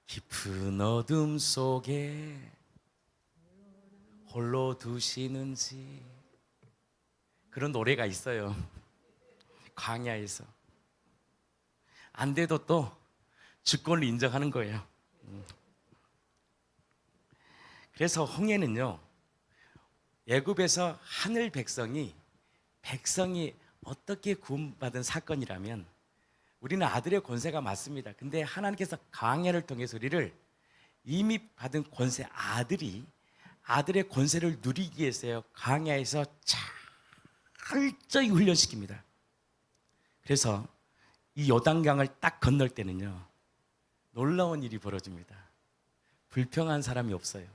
깊은 어둠 속에 홀로 두시는지. 그런 노래가 있어요. 광야에서. 안 돼도 또 주권을 인정하는 거예요. 그래서 홍해는요 애굽에서 하늘 백성이 어떻게 구원받은 사건이라면 우리는 아들의 권세가 맞습니다. 근데 하나님께서 광야를 통해서 우리를 이미 받은 권세 아들의 권세를 누리기 위해서요 광야에서 철저히 훈련시킵니다. 그래서 이 요단강을 딱 건널 때는요 놀라운 일이 벌어집니다. 불평한 사람이 없어요.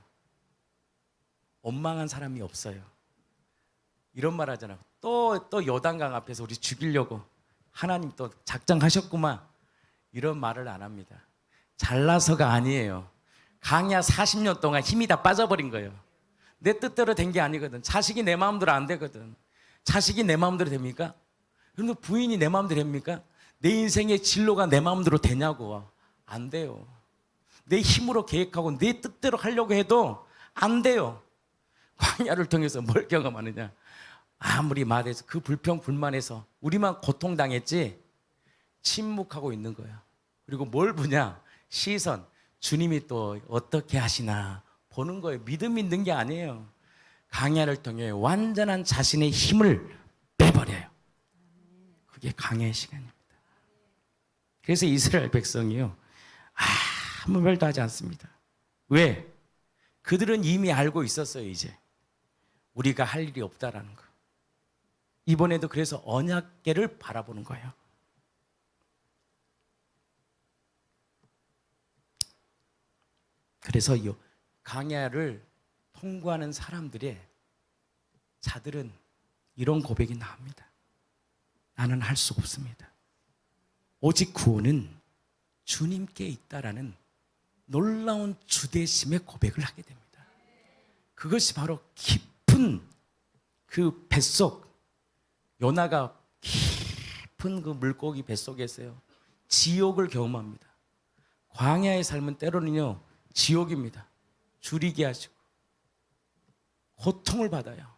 원망한 사람이 없어요. 이런 말 하잖아요. 또 요단강 앞에서 우리 죽이려고 하나님 또 작정하셨구만. 이런 말을 안 합니다. 잘나서가 아니에요. 광야 40년 동안 힘이 다 빠져버린 거예요. 내 뜻대로 된 게 아니거든. 자식이 내 마음대로 안 되거든. 자식이 내 마음대로 됩니까? 그런데 부인이 내 마음대로 됩니까? 내 인생의 진로가 내 마음대로 되냐고. 안 돼요. 내 힘으로 계획하고 내 뜻대로 하려고 해도 안 돼요. 광야를 통해서 뭘 경험하느냐? 아무리 말해서 그 불평 불만해서 우리만 고통당했지 침묵하고 있는 거야. 그리고 뭘 보냐? 시선. 주님이 또 어떻게 하시나 보는 거예요. 믿음 있는 게 아니에요. 강야를 통해 완전한 자신의 힘을 빼버려요. 그게 강야의 시간입니다. 그래서 이스라엘 백성이요, 아무 말도 하지 않습니다. 왜? 그들은 이미 알고 있었어요. 이제 우리가 할 일이 없다라는 거. 이번에도 그래서 언약궤를 바라보는 거예요. 그래서 이 강야를 통과하는 사람들의 자들은 이런 고백이 나옵니다. 나는 할 수 없습니다. 오직 구원은 주님께 있다라는 놀라운 주대심의 고백을 하게 됩니다. 그것이 바로 깊은 그 뱃속, 요나가 깊은 그 물고기 뱃속에서요, 지옥을 경험합니다. 광야의 삶은 때로는요, 지옥입니다. 줄이게 하시고 고통을 받아요.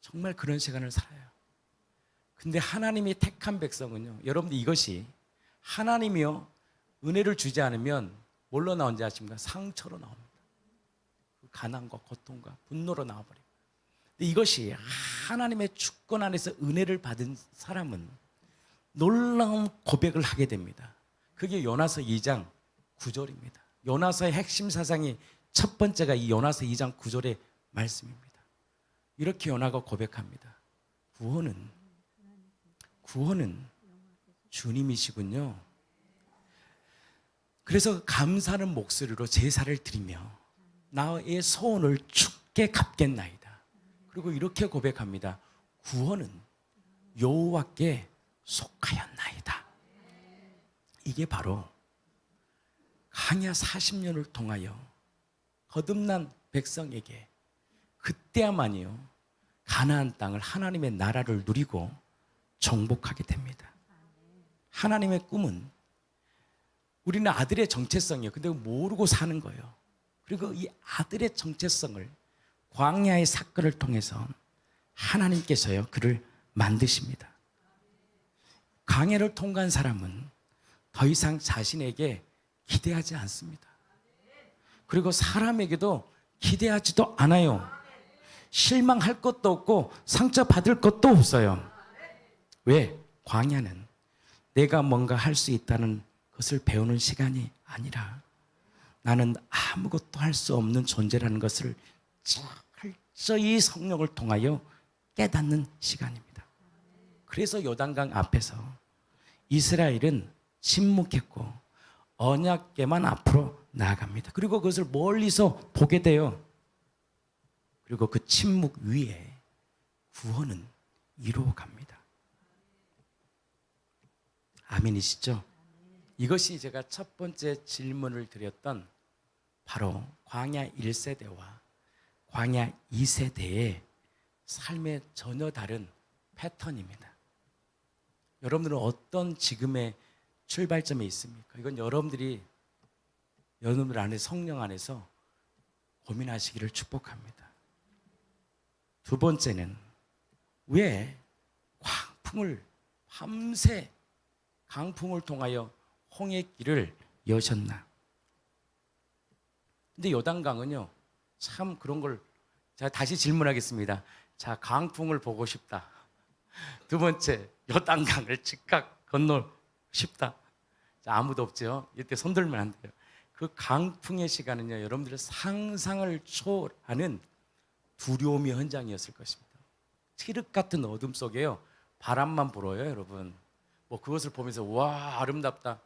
정말 그런 시간을 살아요. 근데 하나님이 택한 백성은요, 여러분들 이것이 하나님이요 은혜를 주지 않으면 뭘로 나온지 아십니까? 상처로 나옵니다. 가난과 고통과 분노로 나와버려요. 근데 이것이 하나님의 주권 안에서 은혜를 받은 사람은 놀라운 고백을 하게 됩니다. 그게 요나서 2장 9절입니다. 요나서의 핵심 사상이 첫 번째가 이 요나서 2장 9절의 말씀입니다. 이렇게 요나가 고백합니다. 구원은 주님이시군요. 그래서 감사하는 목소리로 제사를 드리며 나의 소원을 주께 갚겠나이다. 그리고 이렇게 고백합니다. 구원은 여호와께 속하였나이다. 이게 바로 광야 40년을 통하여 거듭난 백성에게 그때야만이요 가나안 땅을, 하나님의 나라를 누리고 정복하게 됩니다. 하나님의 꿈은 우리는 아들의 정체성이에요. 근데 모르고 사는 거예요. 그리고 이 아들의 정체성을 광야의 사건을 통해서 하나님께서요 그를 만드십니다. 광야를 통과한 사람은 더 이상 자신에게 기대하지 않습니다. 그리고 사람에게도 기대하지도 않아요. 실망할 것도 없고 상처받을 것도 없어요. 왜? 광야는 내가 뭔가 할 수 있다는 것을 배우는 시간이 아니라 나는 아무것도 할 수 없는 존재라는 것을 철저히 성령을 통하여 깨닫는 시간입니다. 그래서 요단강 앞에서 이스라엘은 침묵했고 언약궤만 앞으로 나아갑니다. 그리고 그것을 멀리서 보게 돼요. 그리고 그 침묵 위에 구원은 이루어갑니다. 아멘이시죠? 이것이 제가 첫 번째 질문을 드렸던 바로 광야 1세대와 광야 2세대의 삶의 전혀 다른 패턴입니다. 여러분들은 어떤 지금의 출발점에 있습니까? 이건 여러분들 안에 성령 안에서 고민하시기를 축복합니다. 두 번째는 왜 광풍을 밤새 강풍을 통하여 홍해길을 여셨나? 근데 요단강은요 참 그런 걸 제가 다시 질문하겠습니다. 자, 강풍을 보고 싶다. 두 번째, 요단강을 즉각 건너 싶다. 자, 아무도 없죠. 이때 손 들면 안 돼요. 그 강풍의 시간은요 여러분들의 상상을 초월하는 두려움의 현장이었을 것입니다. 칠흑 같은 어둠 속에요 바람만 불어요, 여러분. 뭐 그것을 보면서 와 아름답다.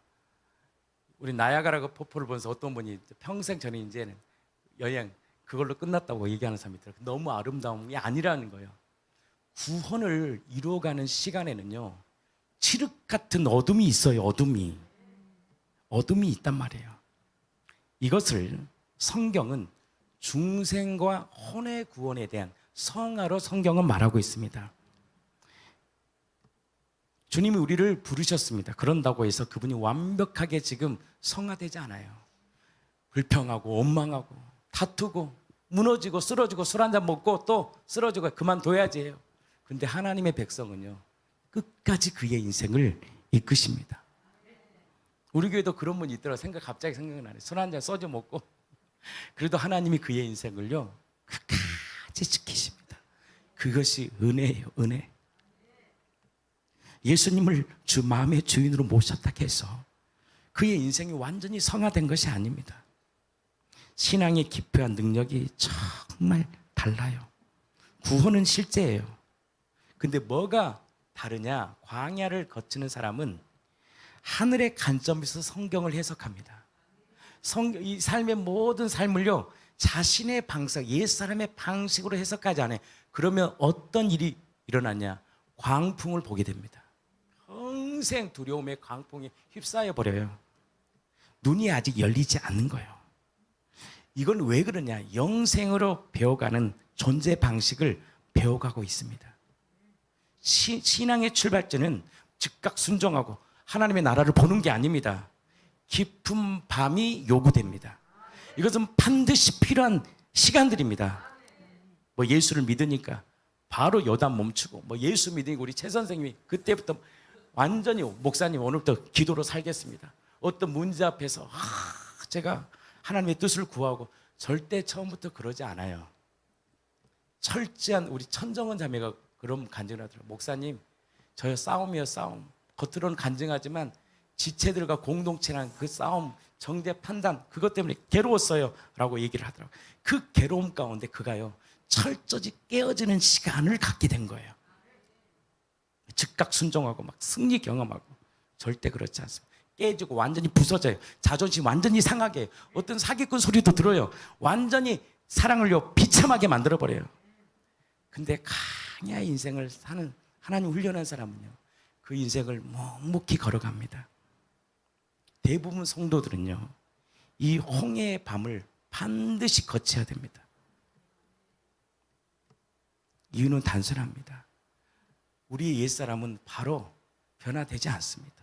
우리 나야가라 폭포를 보면서 어떤 분이 평생 저는 이제는 여행 그걸로 끝났다고 얘기하는 사람이 있더라고요. 너무 아름다운 게 아니라는 거예요. 구원을 이루어가는 시간에는요 칠흑 같은 어둠이 있어요. 어둠이 있단 말이에요. 이것을 성경은 중생과 혼의 구원에 대한 성화로 성경은 말하고 있습니다. 주님이 우리를 부르셨습니다. 그런다고 해서 그분이 완벽하게 지금 성화되지 않아요. 불평하고 원망하고 다투고 무너지고 쓰러지고 술 한잔 먹고 또 쓰러지고 그만둬야지 해요. 근데 하나님의 백성은요 끝까지 그의 인생을 이끄십니다. 우리 교회도 그런 분이 있더라고요. 갑자기 생각나네. 술 한잔 소주 먹고 그래도 하나님이 그의 인생을요 끝까지 지키십니다. 그것이 은혜예요. 은혜. 예수님을 주 마음의 주인으로 모셨다 해서 그의 인생이 완전히 성화된 것이 아닙니다. 신앙의 기표와 능력이 정말 달라요. 구원은 실제예요. 근데 뭐가 다르냐? 광야를 거치는 사람은 하늘의 관점에서 성경을 해석합니다. 이 삶의 모든 삶을요 자신의 방식, 옛사람의 방식으로 해석하지 않아요. 그러면 어떤 일이 일어나냐? 광풍을 보게 됩니다. 평생 두려움의 광풍에 휩싸여 버려요. 눈이 아직 열리지 않는 거예요. 이건 왜 그러냐? 영생으로 배워가는 존재 방식을 배워가고 있습니다. 신앙의 출발점은 즉각 순종하고 하나님의 나라를 보는 게 아닙니다. 깊은 밤이 요구됩니다. 이것은 반드시 필요한 시간들입니다. 뭐 예수를 믿으니까 바로 요단 멈추고, 뭐 예수 믿으니까 우리 최 선생님이 그때부터 완전히 목사님 오늘부터 기도로 살겠습니다. 어떤 문제 앞에서 제가 하나님의 뜻을 구하고, 절대 처음부터 그러지 않아요. 철저한 우리 천정원 자매가 그런 간증을 하더라고요. 목사님, 저요 싸움이요 싸움. 겉으로는 간증하지만 지체들과 공동체랑 그 싸움, 정죄 판단, 그것 때문에 괴로웠어요 라고 얘기를 하더라고요. 그 괴로움 가운데 그가요 철저히 깨어지는 시간을 갖게 된 거예요. 즉각 순종하고 막 승리 경험하고. 절대 그렇지 않습니다. 깨지고 완전히 부서져요. 자존심 완전히 상하게 해요. 어떤 사기꾼 소리도 들어요. 완전히 사랑을요 비참하게 만들어버려요. 근데 강야의 인생을 사는 하나님 훈련한 사람은요 그 인생을 묵묵히 걸어갑니다. 대부분 성도들은요 이 홍해의 밤을 반드시 거쳐야 됩니다. 이유는 단순합니다. 우리의 옛사람은 바로 변화되지 않습니다.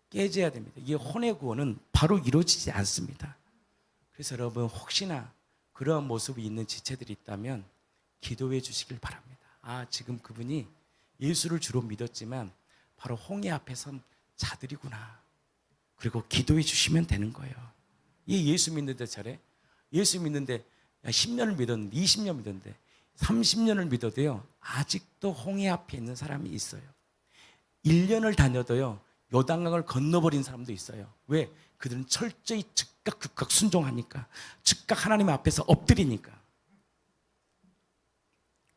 깨져야 됩니다. 이 혼의 구원은 바로 이루어지지 않습니다. 그래서 여러분 혹시나 그러한 모습이 있는 지체들이 있다면 기도해 주시길 바랍니다. 지금 그분이 예수를 주로 믿었지만 바로 홍해 앞에 선 자들이구나. 그리고 기도해 주시면 되는 거예요. 예수 믿는데 저래? 예수 믿는데 10년을 믿었는데 20년 믿었는데 30년을 믿어도요 아직도 홍해 앞에 있는 사람이 있어요. 1년을 다녀도요 요단강을 건너버린 사람도 있어요. 왜? 그들은 철저히 즉각 극각 순종하니까, 즉각 하나님 앞에서 엎드리니까.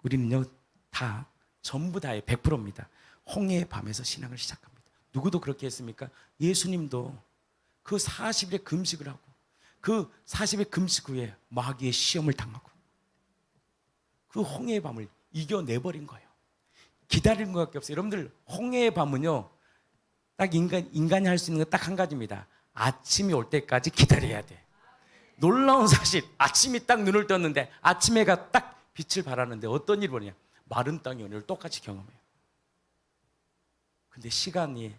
우리는요 다 전부 다의 100%입니다. 홍해의 밤에서 신앙을 시작합니다. 누구도 그렇게 했습니까? 예수님도 그 40일의 금식을 하고 그 40일 금식 후에 마귀의 시험을 당하고 그 홍해의 밤을 이겨내버린 거예요. 기다리는 것밖에 없어요. 여러분들 홍해의 밤은요 딱 인간이 할 수 있는 건 딱 한 가지입니다. 아침이 올 때까지 기다려야 돼. 놀라운 사실, 아침이 딱 눈을 떴는데 아침 해가 딱 빛을 발하는데 어떤 일이 벌어지냐? 마른 땅이 오늘 똑같이 경험해요. 근데 시간이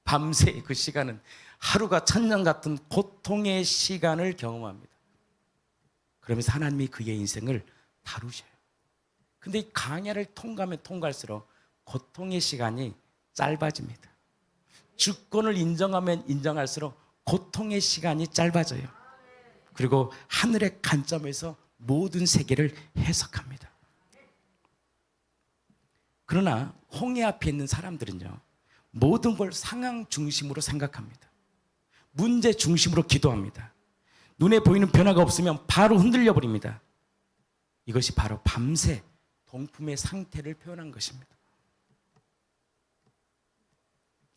밤새 그 시간은 하루가 천년 같은 고통의 시간을 경험합니다. 그러면서 하나님이 그의 인생을 다루셔요. 근데 이 강야를 통과하면 통과할수록 고통의 시간이 짧아집니다. 주권을 인정하면 인정할수록 고통의 시간이 짧아져요. 그리고 하늘의 관점에서 모든 세계를 해석합니다. 그러나 홍해 앞에 있는 사람들은요 모든 걸 상황 중심으로 생각합니다. 문제 중심으로 기도합니다. 눈에 보이는 변화가 없으면 바로 흔들려 버립니다. 이것이 바로 밤새 동품의 상태를 표현한 것입니다.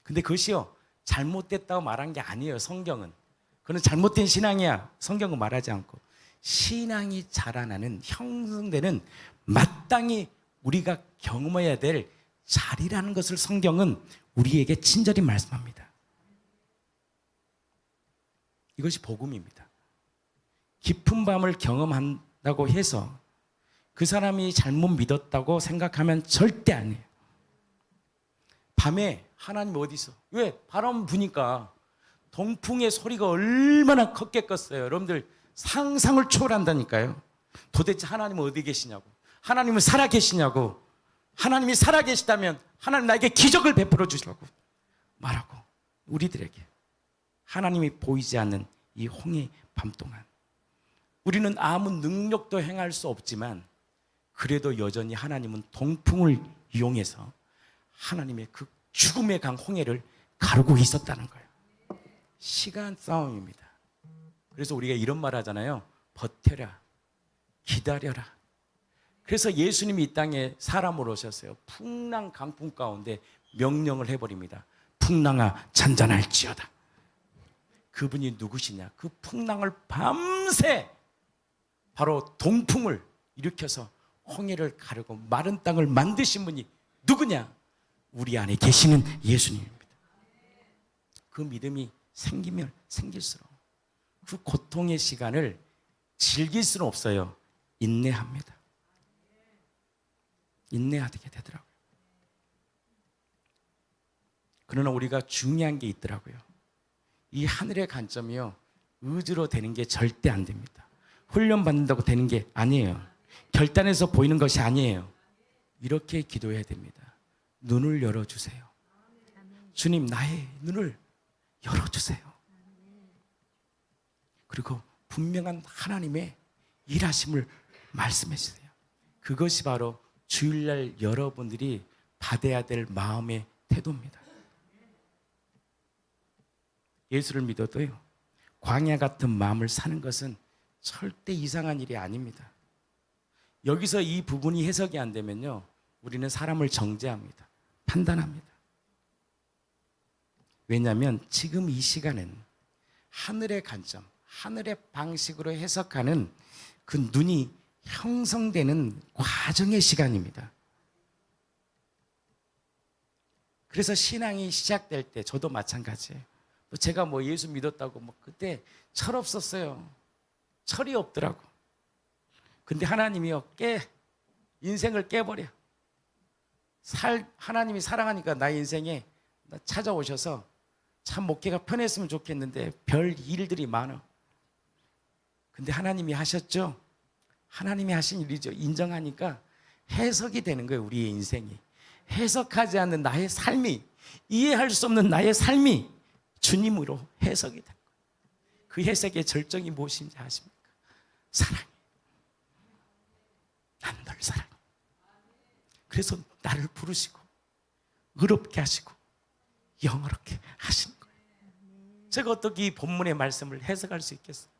근데 그것이요 잘못됐다고 말한 게 아니에요. 성경은 그건 잘못된 신앙이야. 성경은 말하지 않고 신앙이 자라나는 형성되는 마땅히 우리가 경험해야 될 자리라는 것을 성경은 우리에게 친절히 말씀합니다. 이것이 복음입니다. 깊은 밤을 경험한다고 해서 그 사람이 잘못 믿었다고 생각하면 절대 아니에요. 밤에 하나님 어디 있어? 왜? 바람 부니까 동풍의 소리가 얼마나 컸겠겠어요. 여러분들 상상을 초월한다니까요. 도대체 하나님은 어디 계시냐고, 하나님은 살아 계시냐고. 하나님이 살아계시다면 하나님 나에게 기적을 베풀어 주시라고 말하고, 우리들에게 하나님이 보이지 않는 이 홍해 밤 동안 우리는 아무 능력도 행할 수 없지만 그래도 여전히 하나님은 동풍을 이용해서 하나님의 그 죽음의 강 홍해를 가르고 있었다는 거예요. 시간 싸움입니다. 그래서 우리가 이런 말 하잖아요. 버텨라, 기다려라. 그래서 예수님이 이 땅에 사람으로 오셨어요. 풍랑 강풍 가운데 명령을 해버립니다. 풍랑아 잔잔할지어다. 그분이 누구시냐? 그 풍랑을 밤새 바로 동풍을 일으켜서 홍해를 가르고 마른 땅을 만드신 분이 누구냐? 우리 안에 계시는 예수님입니다. 그 믿음이 생기면 생길수록 그 고통의 시간을 즐길 수는 없어요. 인내합니다. 인내하게 되더라고요. 그러나 우리가 중요한 게 있더라고요. 이 하늘의 관점이요, 의지로 되는 게 절대 안 됩니다. 훈련 받는다고 되는 게 아니에요. 결단해서 보이는 것이 아니에요. 이렇게 기도해야 됩니다. 눈을 열어주세요. 주님, 나의 눈을 열어주세요. 그리고 분명한 하나님의 일하심을 말씀해 주세요. 그것이 바로 주일날 여러분들이 받아야 될 마음의 태도입니다. 예수를 믿어도요, 광야 같은 마음을 사는 것은 절대 이상한 일이 아닙니다. 여기서 이 부분이 해석이 안 되면요, 우리는 사람을 정죄합니다. 판단합니다. 왜냐하면 지금 이 시간은 하늘의 관점, 하늘의 방식으로 해석하는 그 눈이 형성되는 과정의 시간입니다. 그래서 신앙이 시작될 때 저도 마찬가지예요. 제가 뭐 예수 믿었다고 뭐 그때 철 없었어요. 철이 없더라고. 근데 하나님이요, 인생을 깨버려. 하나님이 사랑하니까 나의 인생에 찾아오셔서 참 목회가 편했으면 좋겠는데 별 일들이 많아. 근데 하나님이 하셨죠. 하나님이 하신 일이죠. 인정하니까 해석이 되는 거예요. 우리의 인생이 해석하지 않는 나의 삶이, 이해할 수 없는 나의 삶이 주님으로 해석이 된 거예요. 그 해석의 절정이 무엇인지 아십니까? 사랑이에요. 난 널 사랑해. 그래서 나를 부르시고 의롭게 하시고 영어롭게 하시는 거예요. 제가 어떻게 이 본문의 말씀을 해석할 수 있겠어요?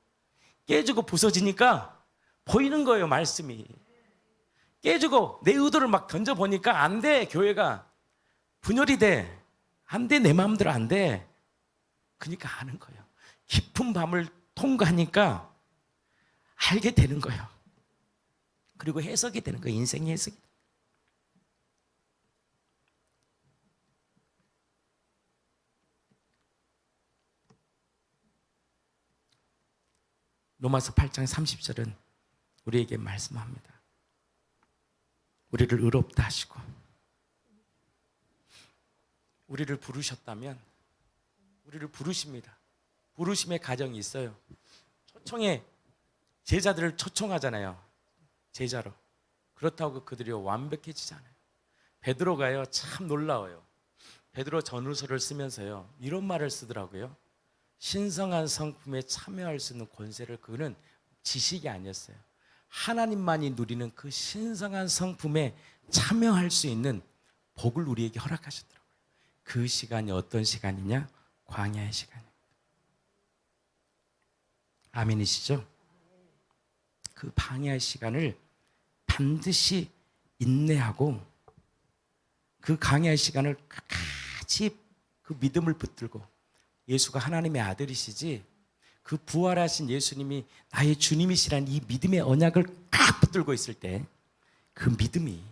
깨지고 부서지니까 보이는 거예요. 말씀이 깨지고 내 의도를 막 던져보니까 안 돼. 교회가 분열이 돼. 안 돼. 내 마음대로 안 돼. 그러니까 아는 거예요. 깊은 밤을 통과하니까 알게 되는 거예요. 그리고 해석이 되는 거예요. 인생의 해석이. 로마서 8장 30절은 우리에게 말씀합니다. 우리를 의롭다 하시고 우리를 부르셨다면 우리를 부르십니다. 부르심의 과정이 있어요. 초청에 제자들을 초청하잖아요. 제자로. 그렇다고 그들이 완벽해지지 않아요. 베드로가요, 참 놀라워요. 베드로 전후서를 쓰면서요, 이런 말을 쓰더라고요. 신성한 성품에 참여할 수 있는 권세를, 그는 지식이 아니었어요. 하나님만이 누리는 그 신성한 성품에 참여할 수 있는 복을 우리에게 허락하셨더라고요. 그 시간이 어떤 시간이냐? 광야의 시간입니다. 아멘이시죠? 그 광야의 시간을 반드시 인내하고 그 광야의 시간을 같이 그 믿음을 붙들고, 예수가 하나님의 아들이시지, 그 부활하신 예수님이 나의 주님이시라는 이 믿음의 언약을 꽉 붙들고 있을 때 그 믿음이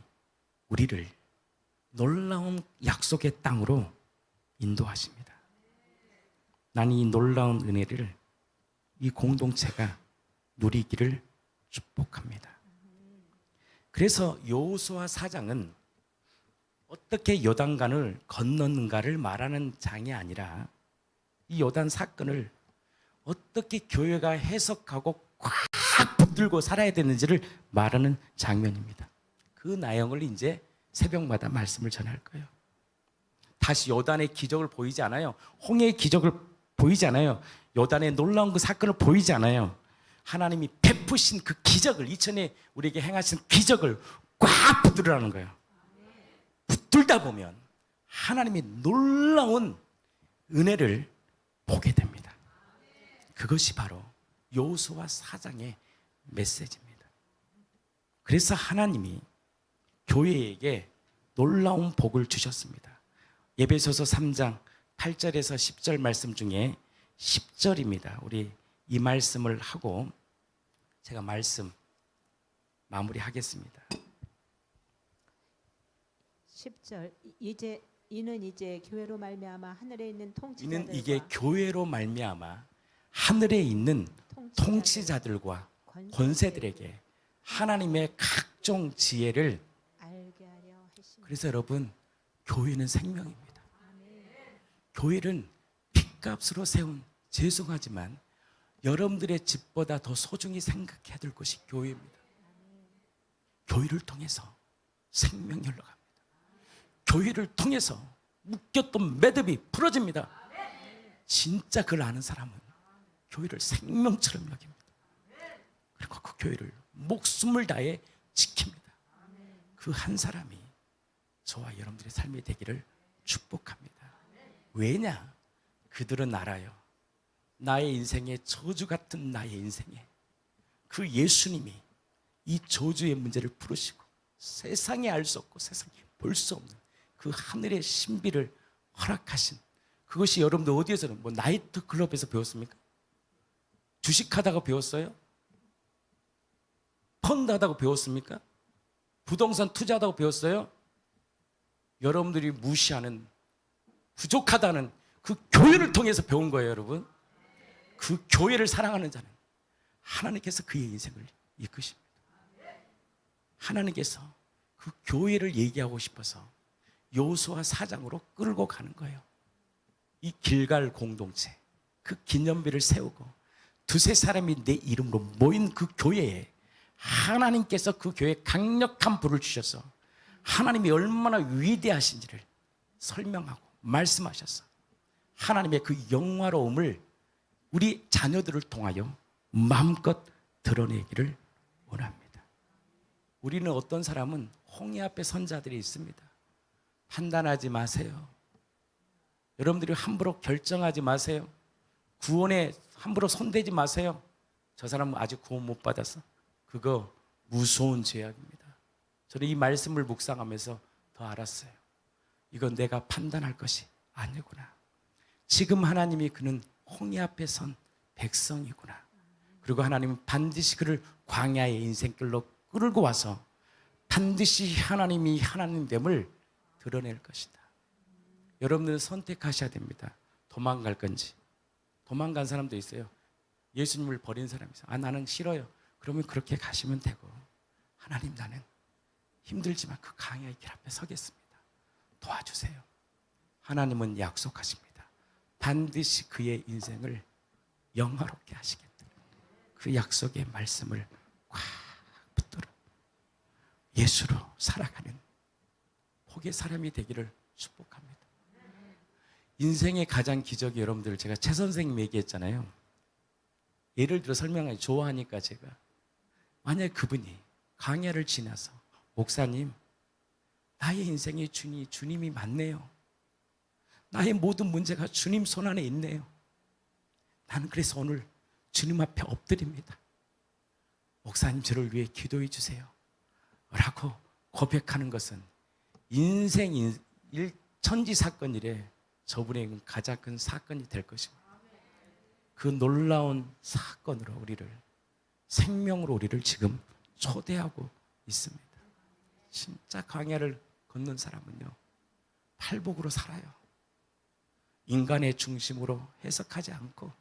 우리를 놀라운 약속의 땅으로 인도하십니다. 나는 이 놀라운 은혜를 이 공동체가 누리기를 축복합니다. 그래서 여호수아 4장은 어떻게 요단강을 건너는가를 말하는 장이 아니라 이 요단 사건을 어떻게 교회가 해석하고 꽉 붙들고 살아야 되는지를 말하는 장면입니다. 그 내용을 이제 새벽마다 말씀을 전할 거예요. 다시 요단의 기적을 보이지 않아요. 홍해의 기적을 보이지 않아요. 요단의 놀라운 그 사건을 보이지 않아요. 하나님이 베푸신 그 기적을, 2000에 우리에게 행하신 기적을 꽉 붙들으라는 거예요. 붙들다 보면 하나님이 놀라운 은혜를 보게 됩니다. 그것이 바로 여호수아 4장의 메시지입니다. 그래서 하나님이 교회에게 놀라운 복을 주셨습니다. 에베소서 3장 8절에서 10절 말씀 중에 10절입니다. 우리 이 말씀을 하고 제가 말씀 마무리하겠습니다. 10절 이는 이제 교회로 말미암아 하늘에 있는 이는 이게 교회로 말미암아 하늘에 있는 통치자들과 권세들에게 하나님의 각종 지혜를 알게 하려 하십니다. 그래서 여러분 교회는 생명입니다. 교회는 핏값으로 세운 죄송하지만 여러분들의 집보다 더 소중히 생각해야 될 것이 교회입니다. 교회를 통해서 생명이 흘러갑니다. 교회를 통해서 묶였던 매듭이 풀어집니다. 진짜 그걸 아는 사람은 교회를 생명처럼 여깁니다. 그리고 그 교회를 목숨을 다해 지킵니다. 그 한 사람이 저와 여러분들의 삶이 되기를 축복합니다. 왜냐? 그들은 알아요. 나의 인생에 저주 같은 나의 인생에 그 예수님이 이 저주의 문제를 풀으시고 세상에 알 수 없고 세상에 볼 수 없는 그 하늘의 신비를 허락하신 그것이 여러분들 어디에서는 뭐 나이트 클럽에서 배웠습니까? 주식하다가 배웠어요? 펀드 하다가 배웠습니까? 부동산 투자하다가 배웠어요? 여러분들이 무시하는 부족하다는 그 교회를 통해서 배운 거예요, 여러분. 그 교회를 사랑하는 자는 하나님께서 그의 인생을 이끄십니다. 하나님께서 그 교회를 얘기하고 싶어서 여호수아 4장으로 끌고 가는 거예요. 이 길갈 공동체, 그 기념비를 세우고 두세 사람이 내 이름으로 모인 그 교회에 하나님께서 그 교회에 강력한 불을 주셔서 하나님이 얼마나 위대하신지를 설명하고 말씀하셔서 하나님의 그 영화로움을 우리 자녀들을 통하여 마음껏 드러내기를 원합니다. 우리는 어떤 사람은 홍해 앞에 선 자들이 있습니다. 판단하지 마세요. 여러분들이 함부로 결정하지 마세요. 구원에 함부로 손대지 마세요. 저 사람은 아직 구원 못 받았어. 그거 무서운 죄악입니다. 저는 이 말씀을 묵상하면서 더 알았어요. 이건 내가 판단할 것이 아니구나. 지금 하나님이 그는 홍해 앞에 선 백성이구나. 그리고 하나님은 반드시 그를 광야의 인생길로 끌고 와서 반드시 하나님이 하나님됨을 드러낼 것이다. 여러분들은 선택하셔야 됩니다. 도망갈 건지. 도망간 사람도 있어요. 예수님을 버린 사람이 있어요. 나는 싫어요. 그러면 그렇게 가시면 되고, 하나님 나는 힘들지만 그 광야의 길 앞에 서겠습니다. 도와주세요. 하나님은 약속하십니다. 반드시 그의 인생을 영화롭게 하시겠다. 그 약속의 말씀을 꽉 붙들어 예수로 살아가는 복의 사람이 되기를 축복합니다. 인생의 가장 기적이 여러분들 제가 최 선생님 얘기했잖아요. 예를 들어 설명하기 좋아하니까 제가 만약 그분이 광야를 지나서 목사님 나의 인생에 주님이 맞네요. 나의 모든 문제가 주님 손 안에 있네요. 나는 그래서 오늘 주님 앞에 엎드립니다. 목사님 저를 위해 기도해 주세요 라고 고백하는 것은 인생 천지 사건 이래 저분의 가장 큰 사건이 될 것입니다. 그 놀라운 사건으로 우리를 생명으로 우리를 지금 초대하고 있습니다. 진짜 광야를 걷는 사람은요 팔복으로 살아요. 인간의 중심으로 해석하지 않고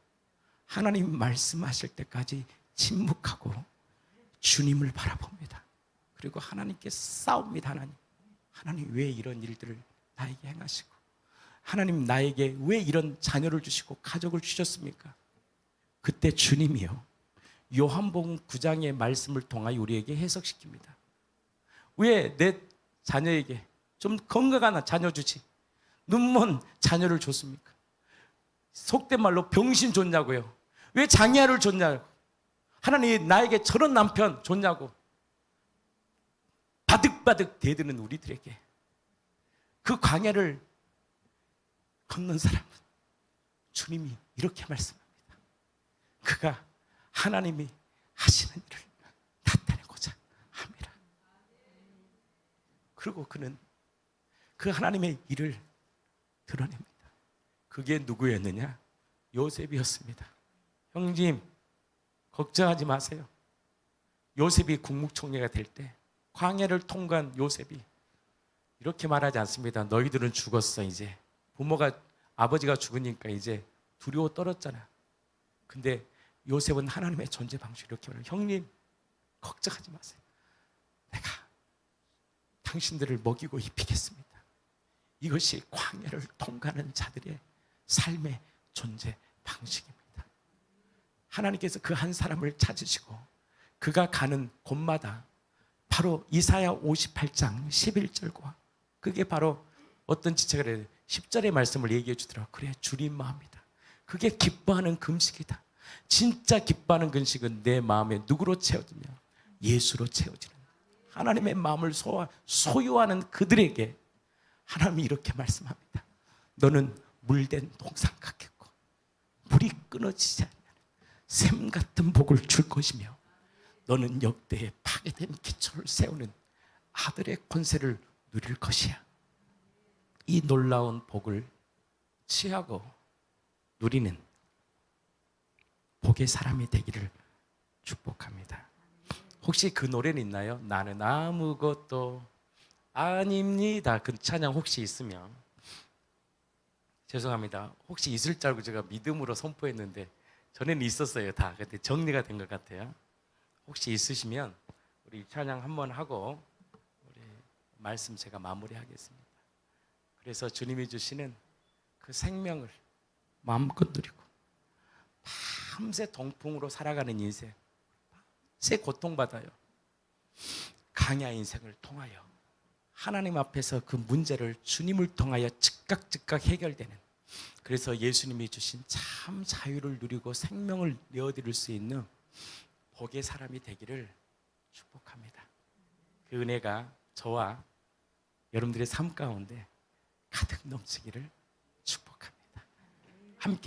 하나님 말씀하실 때까지 침묵하고 주님을 바라봅니다. 그리고 하나님께 싸웁니다. 하나님 왜 이런 일들을 나에게 행하시고 하나님 나에게 왜 이런 자녀를 주시고 가족을 주셨습니까? 그때 주님이요 요한복음 9장의 말씀을 통하여 우리에게 해석시킵니다. 왜 내 자녀에게 좀 건강한 자녀 주지 눈먼 자녀를 줬습니까? 속된 말로 병신 줬냐고요. 왜 장애아를 줬냐고. 하나님이 나에게 저런 남편 줬냐고. 바득바득 대드는 우리들에게 그 광야를 걷는 사람은 주님이 이렇게 말씀합니다. 그가 하나님이 하시는 일을 나타내고자 합니다. 그리고 그는 그 하나님의 일을 드러냅니다. 그게 누구였느냐? 요셉이었습니다. 형님, 걱정하지 마세요. 요셉이 국무총리가 될 때 광야를 통과한 요셉이 이렇게 말하지 않습니다. 너희들은 죽었어 이제. 부모가 아버지가 죽으니까 이제 두려워 떨었잖아. 근데 요셉은 하나님의 존재 방식 이렇게 말해요. 형님, 걱정하지 마세요. 내가 당신들을 먹이고 입히겠습니다. 이것이 광야를 통과하는 자들의 삶의 존재 방식입니다. 하나님께서 그 한 사람을 찾으시고 그가 가는 곳마다 바로 이사야 58장 11절과 그게 바로 어떤 지체가 10절의 말씀을 얘기해 주더라고요. 그래, 주님 마음이다. 그게 기뻐하는 금식이다. 진짜 기뻐하는 금식은 내 마음에 누구로 채워지냐? 예수로 채워지는 하나님의 마음을 소유하는 그들에게 하나님이 이렇게 말씀합니다. 너는 물된 동상 같겠고 물이 끊어지지 않는 샘 같은 복을 줄 것이며 너는 역대에 파괴된 기초를 세우는 아들의 권세를 누릴 것이야. 이 놀라운 복을 취하고 누리는 복의 사람이 되기를 축복합니다. 혹시 그 노래는 있나요? 나는 아무것도 아닙니다. 그 찬양 혹시 있으면 죄송합니다. 혹시 있을 줄 알고 제가 믿음으로 선포했는데 전에는 있었어요. 다. 근데 정리가 된 것 같아요. 혹시 있으시면 우리 찬양 한번 하고 우리 말씀 제가 마무리하겠습니다. 그래서 주님이 주시는 그 생명을 마음껏 누리고 밤새 동풍으로 살아가는 인생, 밤새 고통받아요. 강야 인생을 통하여 하나님 앞에서 그 문제를 주님을 통하여 즉각 해결되는, 그래서 예수님이 주신 참 자유를 누리고 생명을 내어드릴 수 있는 복의 사람이 되기를 축복합니다. 그 은혜가 저와 여러분들의 삶 가운데 가득 넘치기를 축복합니다. 함께